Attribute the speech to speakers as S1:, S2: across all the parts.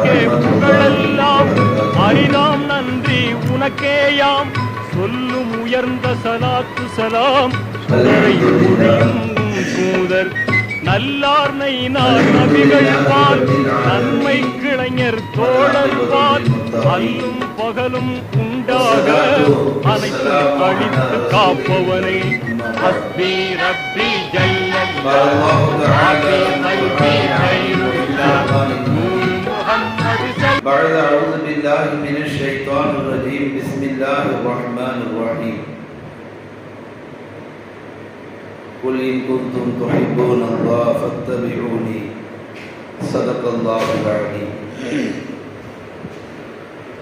S1: உனக்கே புகழெல்லாம் அரிதாம் நன்றி உனக்கேயாம் சொல்லும் உயர்ந்த சலாத்து சலாம் தூதர் நல்லார் நைனார் நபிகள் பால் நன்மை கிளைஞர் தோழர் பால் அல்லும் பகலும் உண்டாக அனைத்தும் அழித்து காப்பவனை ஹஸ்பி ரப்பி ஜல்லல்லாஹ் ஆபி கல்பி கைருல்லாஹ் நூர் முஹம்மது
S2: بعد أعوذ بالله من الشيطان الرجيم بسم الله الرحمن الرحيم قل إن كنتم تحبون الله فاتبعوني صدق الله العظيم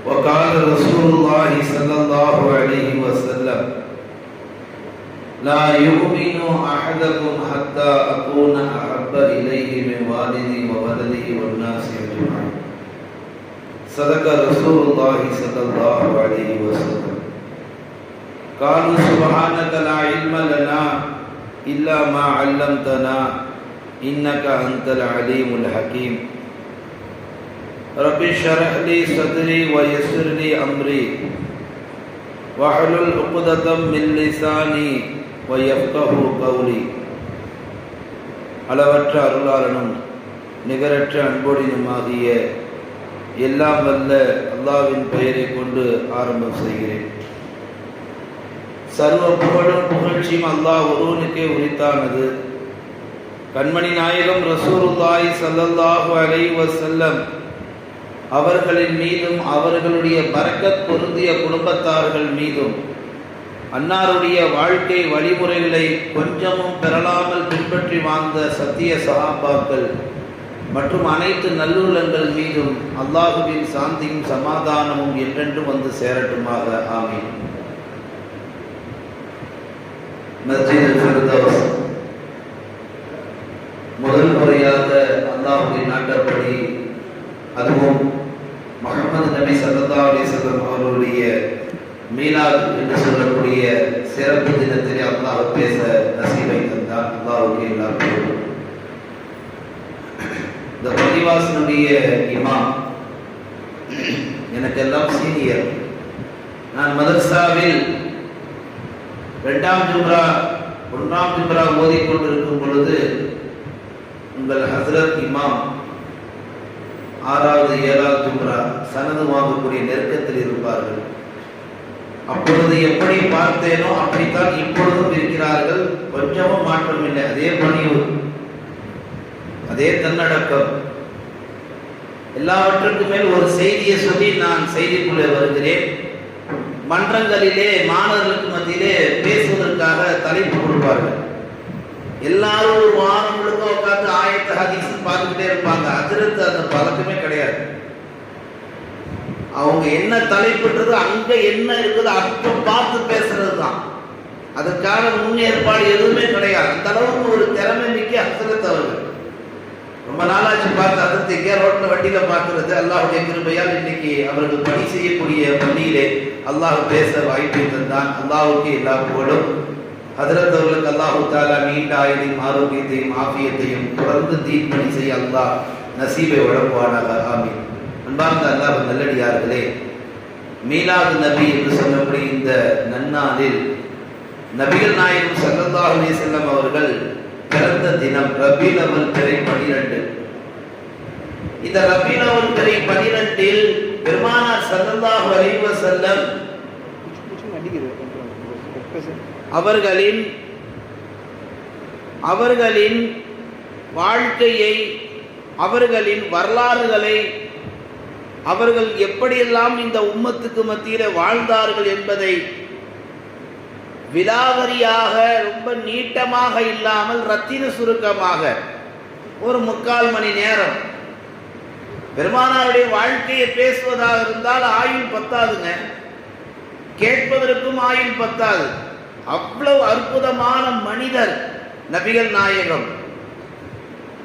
S2: وقال رسول الله صلى الله عليه وسلم لا يؤمن أحدكم حتى أكون أحب إليه من والدي وولده والناس أجمعين صدق رسول الله صلى الله عليه وسلم قالوا سبحانك لا علم لنا إلا ما علمتنا إنك أنت العليم الحكيم رب اشرح لي صدري ويسر لي أمري واحلل عقدة من لساني ويفقهوا قولي அளவற்ற அருளாளனும் நிகரற்ற அன்போடினுமாகிய எல்லாம் வல்ல அல்லாஹ்வின் பெயரை கொண்டு ஆரம்பம் செய்கிறேன். சர்வ புகழும் புகழ்ச்சியும் அல்லாஹ் ஒருவனுக்கே உரித்தானது. கண்மணி நாயகம் ரசூலுல்லாஹி ஸல்லல்லாஹு அலைஹி வஸல்லம் அவர்களின் மீதும் அவர்களுடைய பரக்கத் பொருந்திய குடும்பத்தார்கள் மீதும் அன்னாருடைய வாழ்க்கை வழிமுறைகளை கொஞ்சமும் பெறலாமல் பின்பற்றி வாழ்ந்த சத்திய சஹாபாக்கள் மற்றும் அனைத்து நல்லுள்ளங்கள் மீதும் அல்லாஹுவின் சாந்தியும் சமாதானமும் என்றென்றும் வந்து சேரட்டுமாக. ஆமீன். மஸ்ஜிதுல் ஃபிர்தௌஸ் முதல் முறையாக அல்லாஹ்வின் நாட்டப்படி அதுவும் முஹம்மது நபி ஸல்லல்லாஹு அலைஹி வஸல்லம் அவர்களுடைய மீலாத் என்று சொல்லக்கூடிய சிறப்பு தினத்திலே அல்லாஹ் பேச நசீபை தந்தார். அல்லாஹ்வுக்கு எல்லா புகழும். இந்த பள்ளிவாசனுடைய இமாம் எனக்கெல்லாம் சீனியர். நான் மதரசாவில் 2ஆம் ஜும்ரா 1ஆம் ஜும்ரா ஓதிக்கொண்டிருக்கும் பொழுது உங்கள் ஹஸ்ரத் இமாம் 6வது 7வது ஜும்ரா சனது வாங்கக்கூடிய நெருக்கத்தில் இருப்பார்கள். அப்பொழுது எப்படி பார்த்தேனோ அப்படித்தான் இப்பொழுதும் இருக்கிறார்கள். கொஞ்சமும் மாற்றம் இல்லை. அதே பணிவு, அதே தன்னடக்கம். எல்லாவற்றுக்கும் மேல் ஒரு செய்தியை சொல்லி நான் செய்திக்குள்ளே வருகிறேன். மன்றங்களிலே மாணவர்களுக்கு மத்தியிலே பேசுவதற்காக தலைப்பு கொடுப்பார்கள். எல்லாரும் ஒரு வாரம் முழுக்க உட்காந்து ஆயத்த ஹதீஸ் பார்த்துக்கிட்டே இருப்பாங்க. அதிர்த்து அந்த பழக்கமே கிடையாது. அவங்க என்ன தலைப்புன்றது அங்க என்ன இருக்குது அர்த்தம் பார்த்து பேசுறது தான். அதுக்கான முன்னேற்பாடு எதுவுமே கிடையாது. அந்த அளவுக்கு ஒரு திறமை மிக்க ஹஸ்ரத் அவர்கள். ரொம்ப நாளாச்சு பார்த்து அதிர்த்து எங்கே ரோட்ல வண்டியில பார்க்கறது. அல்லாஹுடைய கிருபையால் இன்னைக்கு அவர்கள் பணி செய்யக்கூடிய பள்ளியிலே அல்லாஹ் பேச வாய்ப்பை தந்தான். அல்லாஹுக்கு எல்லா புகழும். ஹதரத் அவர்களுக்கு அல்லாஹு தாலா நீண்ட ஆயுளையும் ஆரோக்கியத்தையும் ஆஃபியத்தையும் தொடர்ந்து தீன் பணி செய்ய அல்லாஹ் நசீபை வழங்குவானாக. ஆமீன். அன்பார்ந்த அல்லாஹ் நல்லடியார்களே, மீலாது நபி என்று சொல்லக்கூடிய இந்த நன்னாளில் நபிகள் நாயகம் ஸல்லல்லாஹு அலைஹி வஸல்லம் அவர்கள் பிறந்த தினம் ரபீல் அவல் பிறை 12. இந்த ரபீல் அவல் பிறை 12இல் பெருமானார் ஸல்லல்லாஹு அலைஹி வஸல்லம் அவர்களின் வாழ்க்கையை, அவர்களின் வரலாறுகளை, அவர்கள் எப்படியெல்லாம் இந்த உம்மத்துக்கு மத்தியிலே வாழ்ந்தார்கள் என்பதை விலாவரியாக ரொம்ப நீட்டமாக இல்லாமல் ரத்தின சுருக்கமாக ஒரு 3/4 மணி நேரம் பெருமானாருடைய வாழ்க்கையை பேசுவதாக இருந்தால் ஆயுள் பத்தாதுங்க. கேட்பதற்கும் ஆயுள் பத்தாது. அவ்வளவு அற்புதமான மனிதர் நபிகள் நாயகம்.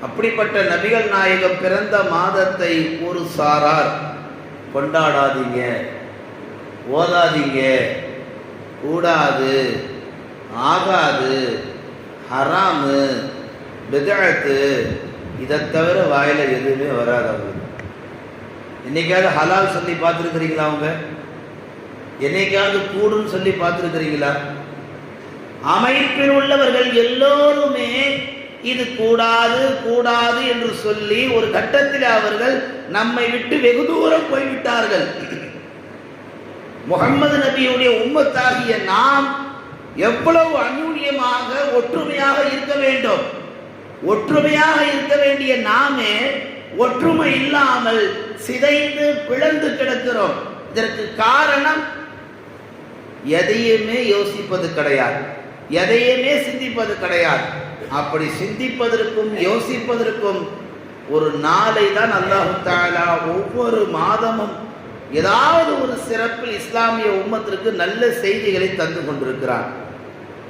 S2: அப்படிப்பட்ட நபிகள் நாயகம் பிறந்த மாதத்தை ஒரு சாரார் கொண்டாடாதீங்க, ஓதாதீங்க, கூடாது, ஆகாது, ஹராமு, பிதஅத்து, இதை தவிர வாயில எதுவுமே வராது. என்னைக்காவது ஹலால் சொல்லி பார்த்துருக்கிறீங்களா? அவங்க என்னைக்காவது கூடுன்னு சொல்லி பார்த்துருக்கிறீங்களா? அமைப்பில் உள்ளவர்கள் எல்லோருமே இது கூடாது கூடாது என்று சொல்லி ஒரு கட்டத்தில் அவர்கள் நம்மை விட்டு வெகு தூரம் போய்விட்டார்கள். முகம்மது நபியுடைய உம்மத்தாகிய நாம் எவ்வளவு அந்யூன்யமாக ஒற்றுமையாக இருக்க வேண்டும். ஒற்றுமையாக இருக்க வேண்டிய நாமே ஒற்றுமை இல்லாமல் சிதைந்து பிளந்து கிடக்கிறோம். இதற்கு காரணம் எதையுமே யோசிப்பது கிடையாது, எதையுமே சிந்திப்பது கிடையாது. அப்படி சிந்திப்பதற்கும் யோசிப்பதற்கும் ஒரு நாளை தான் அல்லாஹ் தஆலா ஒவ்வொரு மாதமும் ஏதாவது ஒரு சிறப்பில் இஸ்லாமிய உம்மத்திற்கு நல்ல செய்திகளை தந்து கொண்டிருக்கிறார்.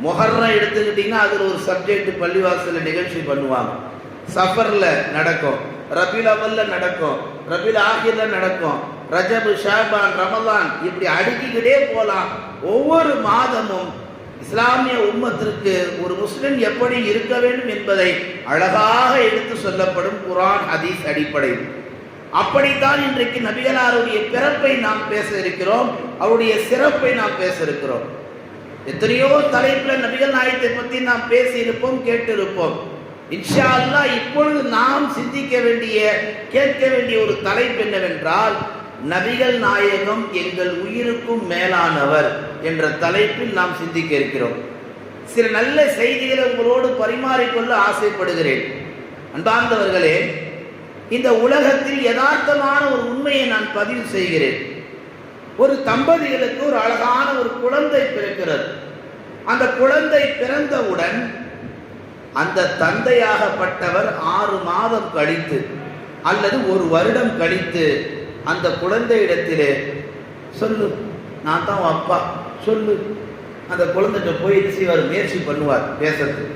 S2: முஹர்ரம் எடுத்துக்கிட்டீங்கன்னா அதில் ஒரு சப்ஜெக்ட் பள்ளிவாசலில் நிகழ்ச்சி பண்ணுவாங்க. சஃபர்ல நடக்கும், ரபீல் அவல்ல நடக்கும், ரபீல் ஆஹிர்ல நடக்கும், ரஜப், ஷாபான், ரமலான், இப்படி அடுக்கிக்கிட்டே போலாம். ஒவ்வொரு மாதமும் இஸ்லாமிய உம்மத்திற்கு ஒரு முஸ்லிம் எப்படி இருக்க வேண்டும் என்பதை அழகாக எடுத்து சொல்லப்படும் குர்ஆன் ஹதீஸ் அடிப்படையில். அப்படித்தான் இன்றைக்கு நபிகளாருடைய பிறப்பை நாம் பேச இருக்கிறோம், அவருடைய சிறப்பை நாம் பேச இருக்கிறோம். எத்தனையோ தலைப்புல நபிகள் நாயகத்தை பற்றி நாம் பேசி இருப்போம், கேட்டிருப்போம். இன்ஷா அல்லாஹ் இப்பொழுது நாம் சிந்திக்க வேண்டிய, கேட்க வேண்டிய ஒரு தலைப்பு என்னவென்றால், நபிகள் நாயகம் எங்கள் உயிருக்கும் மேலானவர் என்ற தலைப்பில் நாம் சிந்திக்க இருக்கிறோம். சில நல்ல செய்திகளை உங்களோடு பரிமாறிக்கொள்ள ஆசைப்படுகிறேன். அன்பார்ந்தவர்களே, இந்த உலகத்தில் யதார்த்தமான ஒரு உண்மையை நான் பதிவு செய்கிறேன். ஒரு தம்பதிகளுக்கு ஒரு அழகான ஒரு குழந்தை பிறக்கிறது. அந்த குழந்தை பிறந்தவுடன் அந்த தந்தையாகப்பட்டவர் 6 மாதம் கழித்து அல்லது 1 வருடம் கழித்து அந்த குழந்தையிடத்திலே சொல்லு, நான் தான் அப்பா சொல்லு, அந்த குழந்தைகிட்ட போய் செய்வார், முயற்சி பண்ணுவார் பேசுறதுக்கு.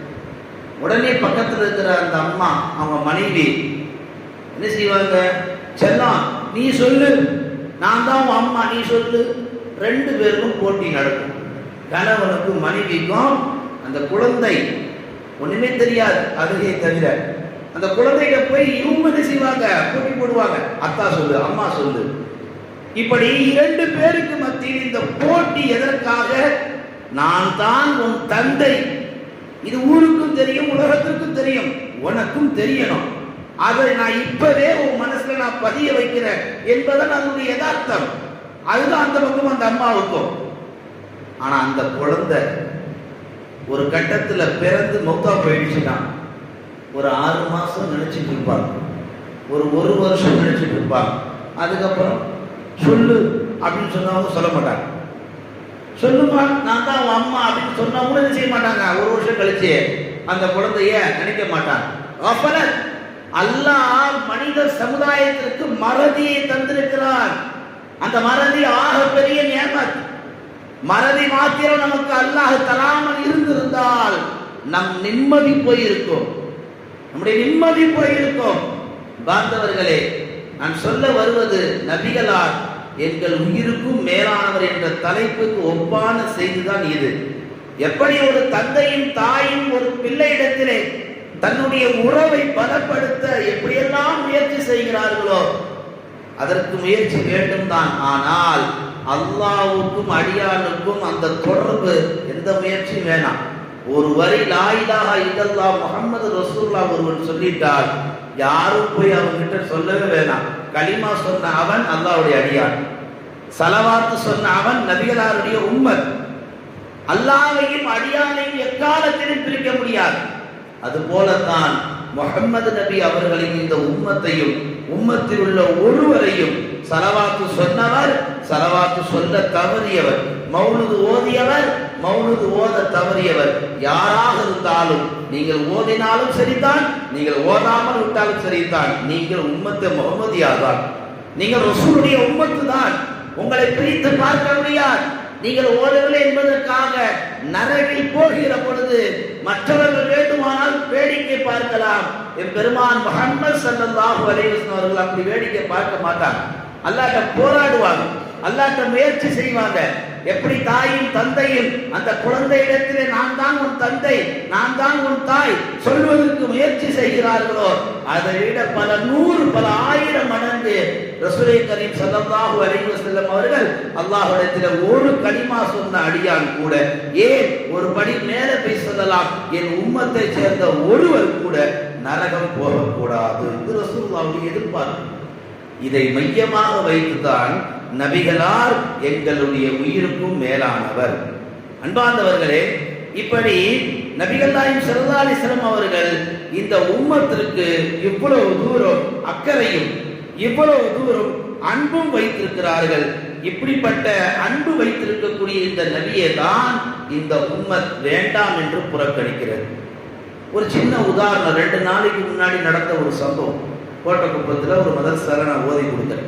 S2: உடனே பக்கத்தில் இருக்கிற அந்த அம்மா, அவங்க மனைவி என்ன செய்வாங்க, செல்லம் நீ சொல்லு, நான் தான் உன் அம்மா, நீ சொல்லு. 2 பேருக்கும் போட்டி நடக்கும். கணவனுக்கும் மனைவிக்கும். அந்த குழந்தை ஒண்ணுமே தெரியாது அழுகையை தவிர. அந்த குழந்தைகிட்ட போய் இவங்க என்ன செய்வாங்க, போட்டி போடுவாங்க, அத்தா சொல்லு, அம்மா சொல்லு. இப்படி 2 பேருக்கு மத்தியில் இந்த போட்டி எதற்காக? நான் தான் உன் தந்தை, இது ஊருக்கும் தெரியும், உலகத்திற்கும் தெரியும், உனக்கும் தெரியணும். அதை நான் இப்பவே உன் மனசுல நான் பதிய வைக்கிறேன் என்பதன் அதனுடைய யதார்த்தம். அதுதான் அந்த பக்கம் அந்த அம்மாவுக்கும். ஆனா அந்த குழந்தை ஒரு கட்டத்துல பிறந்து மௌத்தா போயிடுச்சுன்னா ஒரு 6 மாசம் நினைச்சிட்டு இருப்பாங்க, ஒரு 1 வருஷம் நினைச்சிட்டு இருப்பாங்க. அதுக்கப்புறம் சொல்லு அப்படின்னு சொன்னவங்க சொல்ல மாட்டாங்க. சொல்லுமா, நான் தான் உன் அம்மா அப்படின்னு சொன்னவங்களும் என்ன செய்ய மாட்டாங்க. 1 வருஷம் கழிச்சு அந்த குழந்தைய நினைக்க மாட்டாங்க. அல்லாஹ் மனித சமுதாயத்திற்கு மறதியை தந்திருக்கிறார். அந்த மறதி ஆக பெரிய நியமத். மறதி மாத்திரம் நமக்கு அல்லாஹ் தராமல் இருந்திருந்தால் நம் நிம்மதி போயிருக்கும், நம்முடைய நிம்மதி போயிருக்கும். பாந்தவர்களே, நான் சொல்ல வருவது நபிகளார் எங்கள் உயிருக்கும் மேலானவர் என்ற தலைப்புக்கு ஒப்பான செய்திதான் இது. எப்படி ஒரு தந்தையும் தாயும் ஒரு பிள்ளையிடத்திலே தன்னுடைய உறவை பலப்படுத்த எப்படியெல்லாம் முயற்சி செய்கிறார்களோ அதற்கு முயற்சி வேண்டும் தான். ஆனால் அல்லாஹ்வுக்கும் அடியானுக்கும் அந்த தொடர்பு எந்த முயற்சியும் வேணாம். ஒரு வரி லா இலாஹா இல்லல்லாஹ் முஹம்மது ரசூலுல்லாஹ் ஒருவன் சொல்லிட்டால் யாரும் போய் அவன்கிட்ட சொல்லவே வேணாம். கலிமா சொன்ன அவன் அல்லாஹ்வுடைய அடியான், சலவாத்து சொன்ன அவன் நபிகளாருடைய உம்மத். அல்லாஹ்வையும் அடியானையும் எக்காலத்திலும் பிரிக்க முடியாது. அதுபோலத்தான் முஹம்மது நபி அவர்களின் இந்த உம்மத்தையும் உம்மத்தில் உள்ள ஒருவரையும் சலவாத்து சொன்னவர், சலவாத்து சொல்ல தவறியவர், மௌலுது ஓதியவர், மௌலுது ஓத தவறியவர் யாராக இருந்தாலும் நீங்கள் ஓதினாலும் சரிதான், நீங்கள் ஓதாமல் விட்டாலும் சரிதான், நீங்கள் உம்மத்து முஹம்மதியாதான், நீங்கள் ரசூலுடைய உம்மத்து தான். உங்களை பிரித்து பார்க்க முடியாது. நீங்கள் ஓதவில்லை என்பதற்காக நரகில் போகிற பொழுது மற்றவர்கள் வேண்டுமானால் வேடிக்கை பார்க்கலாம். என் பெருமான் முஹம்மது ஸல்லல்லாஹு அலைஹி வஸல்லம் அவர்கள் அப்படி வேடிக்கை பார்க்க மாட்டாங்க. அல்லாஹ்ட்ட போராடுவாங்க. அல்லாஹ்ட்ட முயற்சி செய்வாங்க. எப்படி தாயும் தந்தையும் அந்த குழந்தையிடத்திலே நான் தான் உன் தந்தை, நான் தான் உன் தாய் சொல்வதற்கு முயற்சி செய்கிறார்களோ அதை விட பல நூறு பல ஆயிரம் மடங்கு ரசூலை கரீம் ஸல்லல்லாஹு அலைஹி வஸல்லம் அவர்கள் அல்லாஹ்விடத்தில் ஒரு கலிமா சொன்ன அடியான் கூட, ஏன் ஒரு படி மேலே போய் சொல்லலாம், என் உம்மத்தை சேர்ந்த ஒருவர் கூட நரகம் போகக்கூடாது என்று ரசூலுல்லாஹ்வுடைய எதிர்பார்ப்பு. இதை மையமாக வைத்துதான் நபிகளார் எங்களுடைய உயிருக்கும் மேலானவர். அன்பார்ந்தவர்களே, இப்படி நபிகள் நாயகம் ஸல்லல்லாஹு அலைஹி வஸல்லம் அவர்கள் இந்த உம்மத்திற்கு இவ்வளவு தூரம் அக்கறையும் இவ்வளவு தூரம் அன்பும் வைத்திருக்கிறார்கள். இப்படிப்பட்ட அன்பு வைத்திருக்கக்கூடிய இந்த நபியை தான் இந்த உம்மத் வேண்டாம் என்று புறக்கணிக்கிறது. ஒரு சின்ன உதாரணம், 2 நாளைக்கு முன்னாடி நடந்த ஒரு சம்பவம். கோட்டக்குப்பத்தில் ஒரு மதரசால நான் ஓதி கொடுத்தேன்.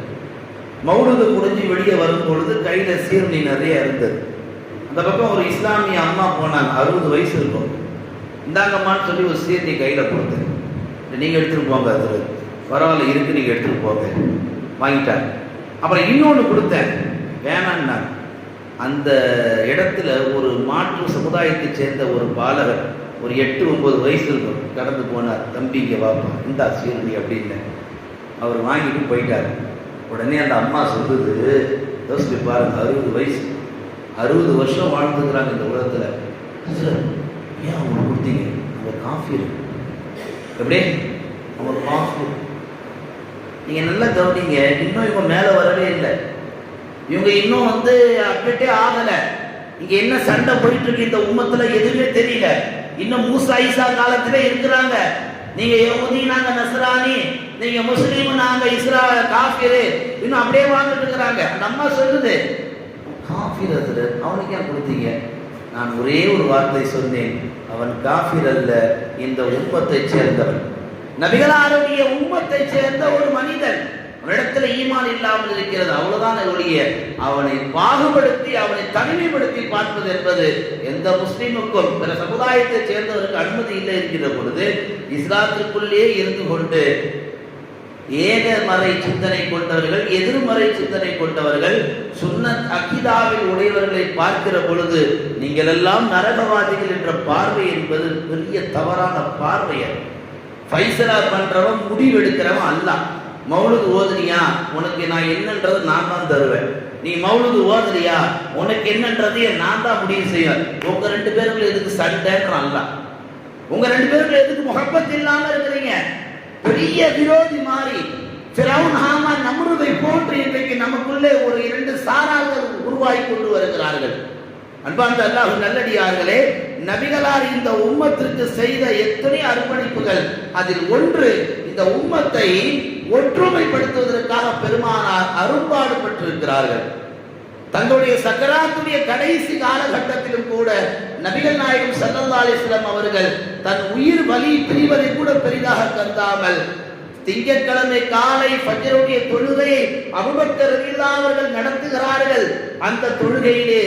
S2: மௌலுது முடிஞ்சு வெளியே வரும்பொழுது கையில சீர்ணி நிறைய இருந்தது. அந்த பக்கம் ஒரு இஸ்லாமிய அம்மா போனாங்க, 60 வயசு இருக்கும். இந்தாங்கம்மான்னு சொல்லி ஒரு சீர்ணி கையில கொடுத்தேன். நீங்க எடுத்துட்டு போங்க, அது பரவாயில்ல இருக்கு, நீங்க எடுத்துட்டு போங்க. வாங்கிட்டாங்க. அப்புறம் இன்னொன்று கொடுத்தேன், வேணான்னா. அந்த இடத்துல ஒரு மாற்று சமுதாயத்தை சேர்ந்த ஒரு பாலகர், ஒரு 8-9 வயசு இருக்கும், கடந்து போனார். தம்பிங்க வாப்பா இந்தா சீர்ணி அப்படின்னு. அவர் வாங்கிட்டு போயிட்டார். உடனே அந்த அம்மா சொல்லுது, யோசிச்சு பாருங்க, 60 வயசு, 60 வருஷம் வாழ்ந்துக்கிறாங்க இந்த உலகத்துல. ஏன் அவங்க கொடுத்தீங்க? அவங்க காஃபி எப்படி அவங்க காஃபி. நீங்க நல்லா கவனிங்க, இன்னும் இவங்க மேல வரவே இல்லை. இவங்க இன்னும் அப்டேட்டே ஆகல. இங்க என்ன சண்டை போயிட்டு இருக்கு இந்த உம்மத்துல எதுவுமே தெரியல. இன்னும் மூசா ஈசா காலத்திலே இருக்கிறாங்க. நீங்க யஹூதி, நாங்க நஸ்ரானி, நீங்க முஸ்லீம், நாங்க இஸ்ரா காஃபிரு, இன்னும் அப்படியே வாழ்ந்துட்டு இருக்கிறாங்க. அந்த அம்மா சொல்லுது, காஃபிர் அதுல அவனுக்கு ஏன் கொடுத்தீங்க? நான் ஒரே ஒரு வார்த்தை சொன்னேன், அவன் காஃபிர் அல்ல, இந்த உம்மத்தை சேர்ந்தவன், நபிகளாருடைய உம்மத்தை சேர்ந்த ஒரு மனிதன். இடத்துல ஈமான் இல்லாமல் இருக்கிறது, அவ்வளவுதான். அவனை பாகுபடுத்தி அவனை தனிமைப்படுத்தி பார்ப்பது என்பது எந்த முஸ்லீமுக்கும் பிற சமுதாயத்தை சேர்ந்தவருக்கு அனுமதி இல்லை என்கிற பொழுது, இஸ்லாத்திற்குள்ளே இருந்து கொண்டு ஏகமறை சிந்தனை கொண்டவர்கள், எதிர்மறை சிந்தனை கொண்டவர்கள், சுன்னத் அகீதாவில் உடையவர்களை பார்க்கிற பொழுது நீங்கள் எல்லாம் நரகவாதிகள் என்ற பார்வை என்பது பெரிய தவறான பார்வையை. ஃபைசலா பண்றவன், முடிவெடுக்கிறவன் அல்லாஹ். மௌலுது ஓதுனியா, உனக்கு நான் என்னன்றது நான் தான் தருவேன். நீ மௌலுது ஓதுறியா, உனக்கு என்னன்றதையே நான் தான் முடிவு செய்வேன். உங்க 2 பேருக்குள்ள எதுக்கு சண்டைன்றான் அல்லாஹ்? உங்க 2 பேருக்குள்ள எதுக்கு முஹப்பத் இல்லாம இருக்கிறீங்க? பெரிய விரோதி மாறி ஃபிரௌன், ஹாமான், நம்ருதை போன்று இன்றைக்கு நமக்குள்ளே ஒரு 2 சாரார்கள் உருவாகி கொண்டு வருகிறார்கள். அன்பார்ந்த அல்லாஹ் நல்லடியார்களே, நபிகளார் இந்த உம்மத்திற்கு செய்த எத்தனை அர்ப்பணிப்புகள். அதில் ஒன்று, இந்த உம்மத்தை ஒற்றுமைப்படுத்துவதற்காக பெருமானார் அரும்பாடு பெற்றிருக்கிறார்கள். தங்களுடைய சக்கராத்துடைய கடைசி காலகட்டத்திலும் கூட நபிகள் நாயகம் ஸல்லல்லாஹு அலைஹி வஸல்லம் அவர்கள் தன் உயிர் வலி பிரிவதை கூட பெரிதாக கருதாமல், திங்கட்கிழமை காலை ஃபஜ்ருடைய தொழுகையை அபூபக்கர் ரலியல்லாஹு அவர்கள் நடத்துகிறார்கள். அந்த தொழுகையிலே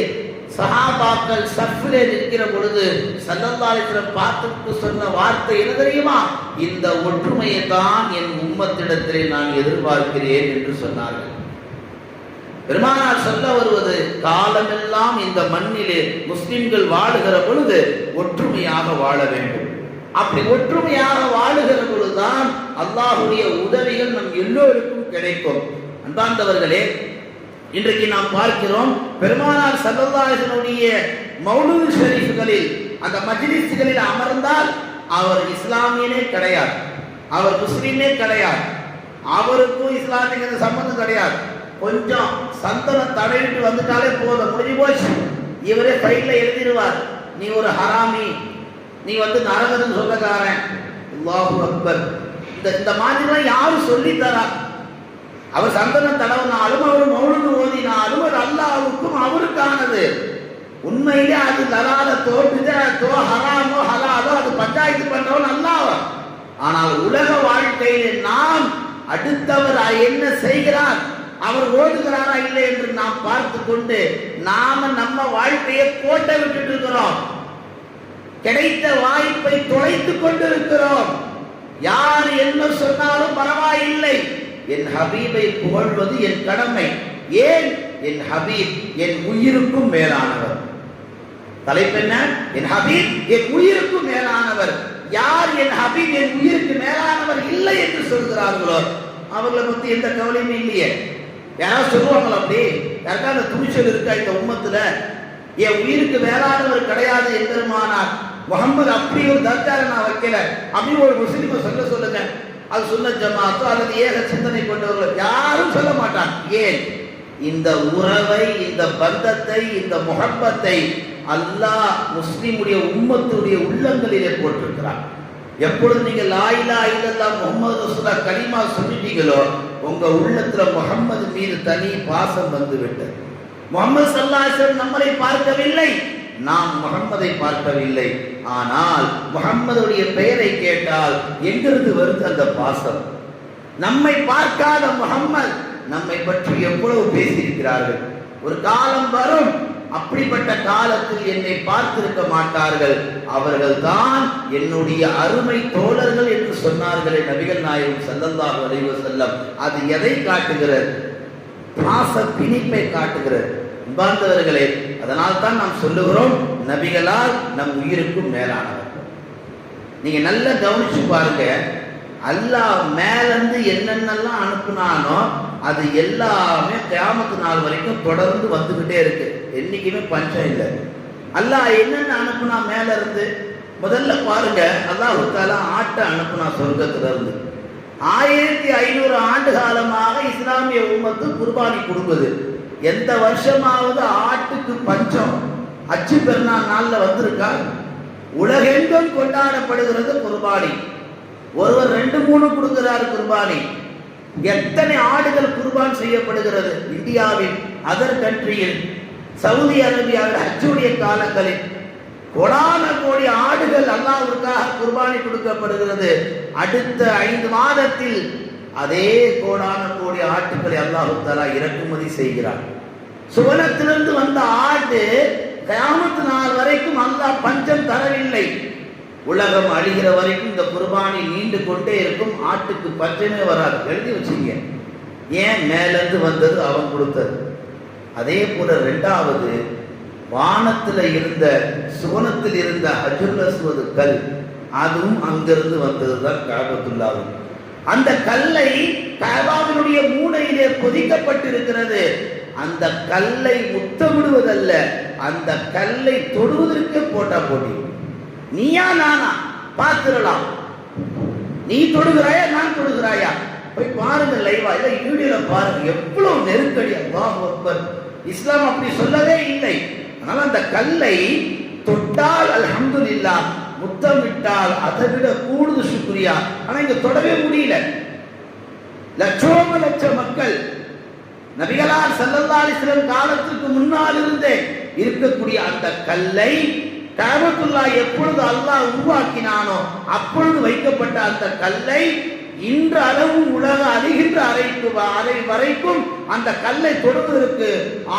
S2: சஹாபாக்கள் சஃபிலே நிற்கிற பொழுது ஸல்லல்லாஹு அலைஹி வஸல்லம் பார்த்துட்டு சொன்ன வார்த்தை என்ன தெரியுமா? இந்த ஒற்றுமையை தான் என் உம்மத்திடத்திலே நான் எதிர்பார்க்கிறேன் என்று சொன்னார்கள். பெருமானார் சொல்ல வருவது, காலமெல்லாம் இந்த மண்ணிலே முஸ்லிம்கள் வாழுகிற பொழுது ஒற்றுமையாக வாழ வேண்டும். அப்படி ஒற்றுமையாக வாழுகிற பொழுதுதான் அல்லாஹ்வுடைய உதவிகள் நம் எல்லோருக்கும் கிடைக்கும். அன்பார்ந்தவர்களே, இன்றைக்கு நாம் பார்க்கிறோம், பெருமானார் ஸல்லல்லாஹு அலைஹி வஸல்லம் மௌலூது ஷரீஃப்களில், அந்த மஜ்லிஸ்களில் அமர்ந்தால் அவர் இஸ்லாமியனே கிடையாது, அவர் முஸ்லீமே கிடையாது, அவருக்கும் இஸ்லாமிக்கு சம்பந்தம் கிடையாது. கொஞ்சம் சந்தனம் தடவிட்டு வந்துட்டாலே போதும், முடிஞ்சு போச்சு. இவரே ஃபைல்ல எழுதிடுவார், நீ ஒரு ஹராமி, நீ நரகன்னு சொல்லக்காரன். அல்லாஹு அக்பர். இந்த மாதிரிலாம் யாரும் சொல்லி தரா? அவர் சந்தனம் தடவினாலும், அவர் மௌலுது ஓதினாலும் அது அல்லாஹ்வுக்கும் அவருக்கானது. உண்மையிலே அது தலாலத்தோ பிதஅத்தோ ஹராமோ ஹலாலோ அது பஞ்சாயத்து பண்றவன் அல்லாஹ். ஆனால் உலக வாழ்க்கையிலே நாம் அடுத்தவர் என்ன செய்கிறார், அவர் ஓதுகிறாரா இல்லை என்று நாம் பார்த்து கொண்டு நாம நம்ம வாழ்க்கையை கோட்டை விட்டுட்டு இருக்கிறோம். கிடைத்த வாய்ப்பை தொலைத்துக் கொண்டிருக்கிறோம். யார் என்ன சொன்னாலும் பரவாயில்லை, என் ஹபீபை புகழ்வது என் கடமை. ஏன்? என் ஹபீப் என் உயிருக்கும் மேலானவர். தலைப்பு என்ன? என் ஹபீப் என் உயிருக்கும் மேலானவர். யார் என் ஹபீப் என் உயிருக்கு மேலானவர் இல்லை என்று சொல்கிறார்களோ அவர்களை பத்தி எந்த கவலையுமே இல்லையே. யாராவது சொல்லுவாங்களா? அப்படி யாருக்கா அந்த துணிச்சல் இருக்கா இந்த உம்மத்துல? என் உயிருக்கு மேலானவர் கிடையாது என்கிறார் முகமது. அப்படி ஒரு தர்ஜாவை நான் வைக்கல அப்படின்னு ஒரு முஸ்லிமை சொல்லுங்க. அது சுன்னத் ஜமாத்தோ அல்லது ஏக சிந்தனை கொண்டவர்கள் யாரும் சொல்ல மாட்டாங்க. ஏன்? இந்த உறவை, இந்த பந்தத்தை, இந்த முஹப்பத்தை அல்லாஹ் முஸ்லிமுடைய உம்மத்துடைய உள்ளங்களிலே போட்டிருக்கிறார். எப்பொழுது நீங்க லா இலாஹ இல்லல்லாஹ் முஹம்மது ரசூலுல்லாஹ் கலிமா சொல்லிட்டீங்களோ உங்க உள்ளத்துல முஹம்மது மீது தனி பாசம் வந்து விட்டது. முஹம்மது ஸல்லல்லாஹு அலைஹி வஸல்லம் நம்மளை பார்க்கவில்லை, நாம் முஹம்மதை பார்க்கவில்லை. ஆனால் முஹம்மதுடைய பெயரை கேட்டால் எங்கிருந்து வருது அந்த பாசம்? நம்மை பார்க்காத முஹம்மது நம்மை பற்றி எவ்வளவு பேசியிருக்கிறார்கள். ஒரு காலம் வரும், அப்படிப்பட்ட காலத்தில் என்னை பார்த்திருக்க மாட்டார்கள், அவர்கள் தான் என்னுடைய அருமை தோழர்கள் என்று சொன்னார்களே நபிகள் நாயகம் ஸல்லல்லாஹு அலைஹி வஸல்லம். அது எதை காட்டுகிறது? பாச பிணிப்பை காட்டுகிறது. அன்பார்ந்தவர்களே, அதனால் தான் நாம் சொல்லுகிறோம் நபிகளால் நம் உயிருக்கும் மேலானவர். நீங்க நல்லா கவனிச்சு பாருங்க, அல்லாஹ் மேலிருந்து என்னென்னலாம் அனுப்புனானோ அது எல்லாமே கியாமத்து நாள் வரைக்கும் தொடர்ந்து வந்துகிட்டே இருக்கு. என்னைக்குமே பஞ்சம் இல்லை. அல்லாஹ் என்னென்ன அனுப்புனா மேல இருந்து? முதல்ல பாருங்க, அல்லாஹ் தஆலா ஆட்டை அனுப்புனா சொர்க்கத்துல இருந்து. 1500 ஆண்டு காலமாக இஸ்லாமிய உம்மத்து குர்பானி கொடுக்குது. எந்த வருஷமாவது ஆட்டுக்கு பஞ்சம் அச்சு பெருநாள் நாள்ல வந்திருக்கா? உலகெங்கும் கொண்டாடப்படுகிறது குர்பானி. ஒருவர் 2-3 கொடுக்கிறார் குர்பானி. எத்தனை ஆடுகள் குர்பான் செய்யப்படுகிறது இந்தியாவில், அதர் கண்ட்ரியில், சவுதி அரேபியாவில் ஹஜ்ஜுடைய காலங்களில் கோடான கோடி ஆடுகள் அல்லாஹ்வுக்காக குர்பானி கொடுக்கப்படுகிறது. அடுத்த 5 மாதத்தில் அதே கோடான கோடி ஆட்டுக்களை அல்லாஹ் தஆலா இறக்குமதி செய்கிறார். சுவனத்திலிருந்து வந்த ஆடு கியாமத் நாள் வரைக்கும் அல்லாஹ் பஞ்சம் தரவில்லை. உலகம் அழிகிற வரைக்கும் இந்த குர்பானி நீண்டு கொண்டே இருக்கும். ஆட்டுக்கு பஞ்சமே வராது. எழுதி வச்சுங்க. ஏன்? மேலிருந்து வந்தது, அவன் கொடுத்தது. அதே போல 2வது, வானத்தில் இருந்த சுவனத்தில் இருந்த ஹஜ்ருல் அஸ்வத் கல், அதுவும் அங்கிருந்து வந்ததுதான் கஅபத்துல்லாஹ். அந்த கல்லை கஅபாவினுடைய மூலையிலே பொதிக்கப்பட்டிருக்கிறது. அந்த கல்லை முத்தமிடுவதல்ல, அந்த கல்லை தொடுவதற்கு போட்டா போட்டி. நீயா நானா பார்த்துடலாம். நீ தொடுகிறாயா, நான் தொடுகிறாயா? போய் பாருங்க லைவா, இல்ல வீடியோல பாருங்க, எவ்வளவு நெருக்கடி. அல்லாஹ் அக்பர். இஸ்லாம் அப்படி சொல்லவே இல்லை. அதனால அந்த கல்லை தொட்டால் அல்ஹம்துலில்லாஹ், முத்தமிட்டால் அதை விட கூடுதல் சுக்ரியா. ஆனா இங்க தொடவே முடியல. லட்சோம லட்ச மக்கள் நபிகளார் ஸல்லல்லாஹு அலைஹி வஸல்லம் காலத்துக்கு முன்னால் இருந்தே இருக்கக்கூடிய அந்த கல்லை கஅபத்துல்லாஹ் எப்பொழுது அல்லாஹ் உருவாக்கினானோ அப்பொழுது வைக்கப்பட்ட அந்த கல்லை இன்று அளவும் உலக அழிகின்ற அறை வரைக்கும் அந்த கல்லை தொடுவதற்கு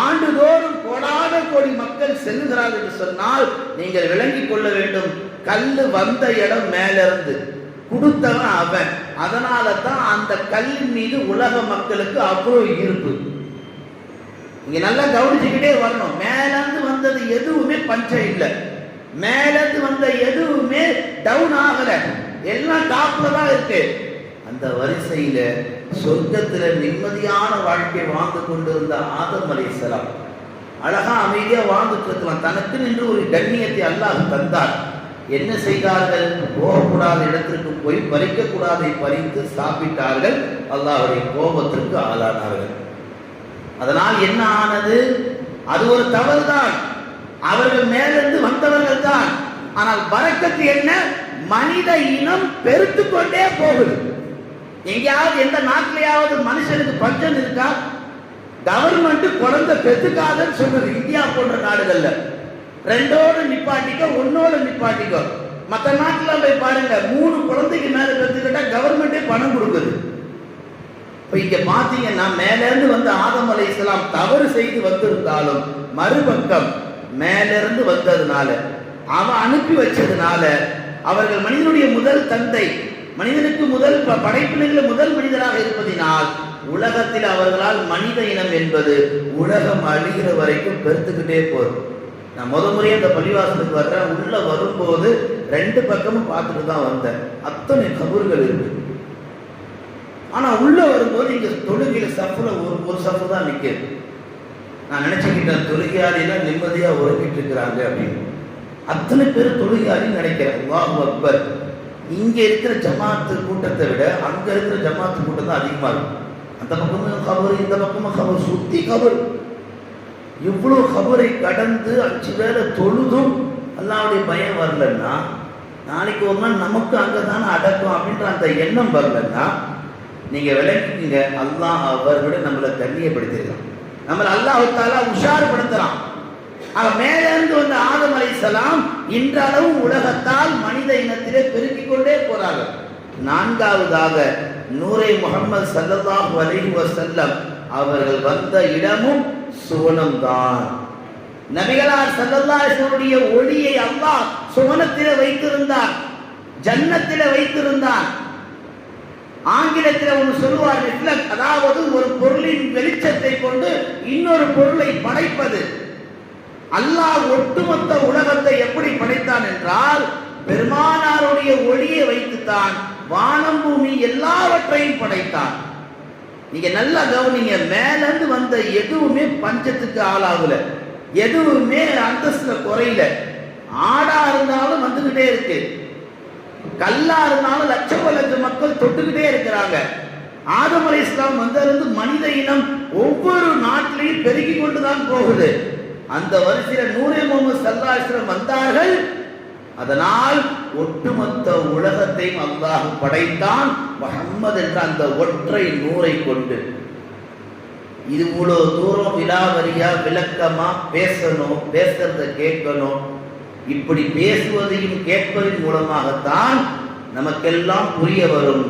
S2: ஆண்டுதோறும் கோடான கோடி மக்கள் செல்லுகிறார்கள் என்று சொன்னால் நீங்கள் விளங்கிக் கொள்ள வேண்டும். கல்லு வந்த இடம் மேலிருந்து கொடுத்தவன் அவன். அதனால தான் அந்த கல்லின் மீது உலக மக்களுக்கு அவ்வளவு ஈர்ப்பு. இங்க நல்லா கவனிச்சுக்கிட்டே வரணும். மேலிருந்து வந்தது எதுவுமே பஞ்சம் இல்லை. மேலிருந்து வந்த எதுவுமே டவுன் ஆகல, எல்லாம் டாப்ல தான் இருக்கு. அந்த வரிசையில சொர்க்கத்துல நிம்மதியான வாழ்க்கை வாழ்ந்து கொண்டிருந்த ஆதம் அலைஹிஸ்ஸலாம் அழகா அமைதியா வாழ்ந்துட்டு இருக்கலாம். தனக்கு நின்று ஒரு கண்ணியத்தை அல்லாஹ் தந்தார். என்ன செய்தார்கள்? போகக்கூடாத இடத்திற்கு போய் பறிக்கக்கூடாதை பறித்து சாப்பிட்டார்கள். அல்லாஹ்வுடைய கோபத்திற்கு ஆளானார்கள். அதனால் என்ன ஆனது? அது ஒரு தவறுதான். அவர்கள் மேலிருந்து வந்தவர்கள் தான். ஆனால் பரக்கத்து என்ன? மனித இனம் பெருத்து கொண்டே போகுது. எங்கேயாவது எந்த நாட்டிலேயாவது மனுஷனுக்கு பஞ்சம் இருக்கா? கவர்மெண்ட் குழந்தை பெத்துக்காதன்னு சொல்றது. இந்தியா போன்ற நாடுகள்ல 2ஓடு நிப்பாட்டிக்கோ, 1ஓடு நிப்பாட்டிக்கோ. மற்ற நாட்டில் போய் பாருங்க, 3 குழந்தைக்கு மேல பெற்றுக்கிட்டா கவர்மெண்டே பணம் கொடுக்குது. இப்ப இங்க பாத்தீங்கன்னா மேலிருந்து வந்த ஆதம் அலைஹிஸ்ஸலாம் தவறு செய்து வந்திருந்தாலும் மறுபக்கம் மேலிருந்து வந்ததுனால, அவன் அனுப்பி வச்சதுனால, அவர்கள் மனிதனுடைய முதல் தந்தை, மனிதனுக்கு முதல் படைப்பினங்களில் முதல் மனிதராக இருப்பதினால் உலகத்தில் அவர்களால் மனித இனம் என்பது உலகம் அழிகிற வரைக்கும் பெருத்துக்கிட்டே போகுது. நான் முறையே அந்த பள்ளிவாசலுக்கு வர்றேன். உள்ள வரும்போது 2 பக்கமும் பார்த்துட்டு தான் வந்தேன். அத்தனை கபர்கள் இருக்கு. ஆனா உள்ள வரும்போது இங்க தொழுகையில சஃப்ல ஒரு சஃப் தான் நிற்குது. நான் நினைச்சுக்கிட்டேன் தொழுகையாளிலாம் நிம்மதியா உறங்கிட்டு இருக்கிறாங்க அப்படின்னு. அத்தனை பேர் தொழுகையாளின்னு நினைக்கிறேன். அல்லாஹு அக்பர். இங்க இருக்கிற ஜமாத்து கூட்டத்தை விட அங்க இருக்கிற ஜமாத்து கூட்டம் தான் அதிகமா இருக்கும். அந்த பக்கமும் கபர், இந்த பக்கமும் கபர், சுத்தி கபர். இவ்வளவு கபரை கடந்து 5 வேளை தொழுதும் அல்லாஹ்வுடைய பயம் வரலன்னா, நாளைக்கு ஒரு நாள் நமக்கு அங்கதானே அடக்கம் அப்படின்ற அந்த எண்ணம் வரலன்னா, நீங்க விளக்கிங்க அல்லாஹ் அவர்விட நம்மளை கண்ணியப்படுத்திருக்கான். நம்மளை அல்லாஹ் தஆலா உஷார்படுத்துறான். மேலிருந்து வந்த ஆதம் அலைஹிஸ்ஸலாம் இன்றளவு உலகத்தால் மனித இனத்திலே பெருக்கிக் கொண்டே போறார்கள். 4வதாக நூரை முஹம்மது ஸல்லல்லாஹு அலைஹி வஸல்லம் அவர்கள் வந்த இடமும் சுவனம்தான். நபிகளார் ஸல்லல்லாஹு அலைஹி வஸல்லுடைய ஒளியை அல்லாஹ் சுவனத்திலே வைத்திருந்தார், ஜன்னத்திலே வைத்திருந்தார். ஆங்கிலத்தில் ஒன்று சொல்லுவார் ரிஃப்ளெக்ட், அதாவது ஒரு பொருளின் வெளிச்சத்தை கொண்டு இன்னொரு பொருளை படைப்பது. அல்லாஹ் ஒட்டுமொத்த உலகத்தை எப்படி படைத்தான் என்றால், பெருமானாருடைய ஒளியை வைத்துத்தான் வானம் பூமி எல்லாவற்றையும் படைத்தான். நீங்க நல்லா கவனிங்க, மேலிருந்து வந்த எதுவுமே பஞ்சத்துக்கு ஆளாகல, எதுவுமே அந்தஸ்துல குறையில. ஆடா இருந்தாலும் வந்துகிட்டே இருக்கு, கல்லா இருந்தாலும் லட்சம் மக்கள் தொட்டுக்கிட்டே இருக்கிறாங்க. ஆதம் அலைஹிஸ்ஸலாம் வந்திருந்து மனித இனம் ஒவ்வொரு நாட்டிலையும் பெருகி கொண்டுதான் போகுது. அந்த வரிசையில நூரை முஹம்மது ஸல்லல்லாஹு அலைஹி வஸல்லம் வந்தார்கள். அதனால் ஒட்டுமொத்த உலகத்தையும் அல்லாஹ் படைத்தான் முஹம்மது என்ற அந்த ஒற்றை நூரை கொண்டு. இது இவ்வளவு தூரம் விலாவரியா விளக்கமா பேசணும், பேசுறத கேட்கணும். இப்படி பேசுவதையும் கேட்பதன் மூலமாகத்தான் நமக்கெல்லாம் புரிய வரும்.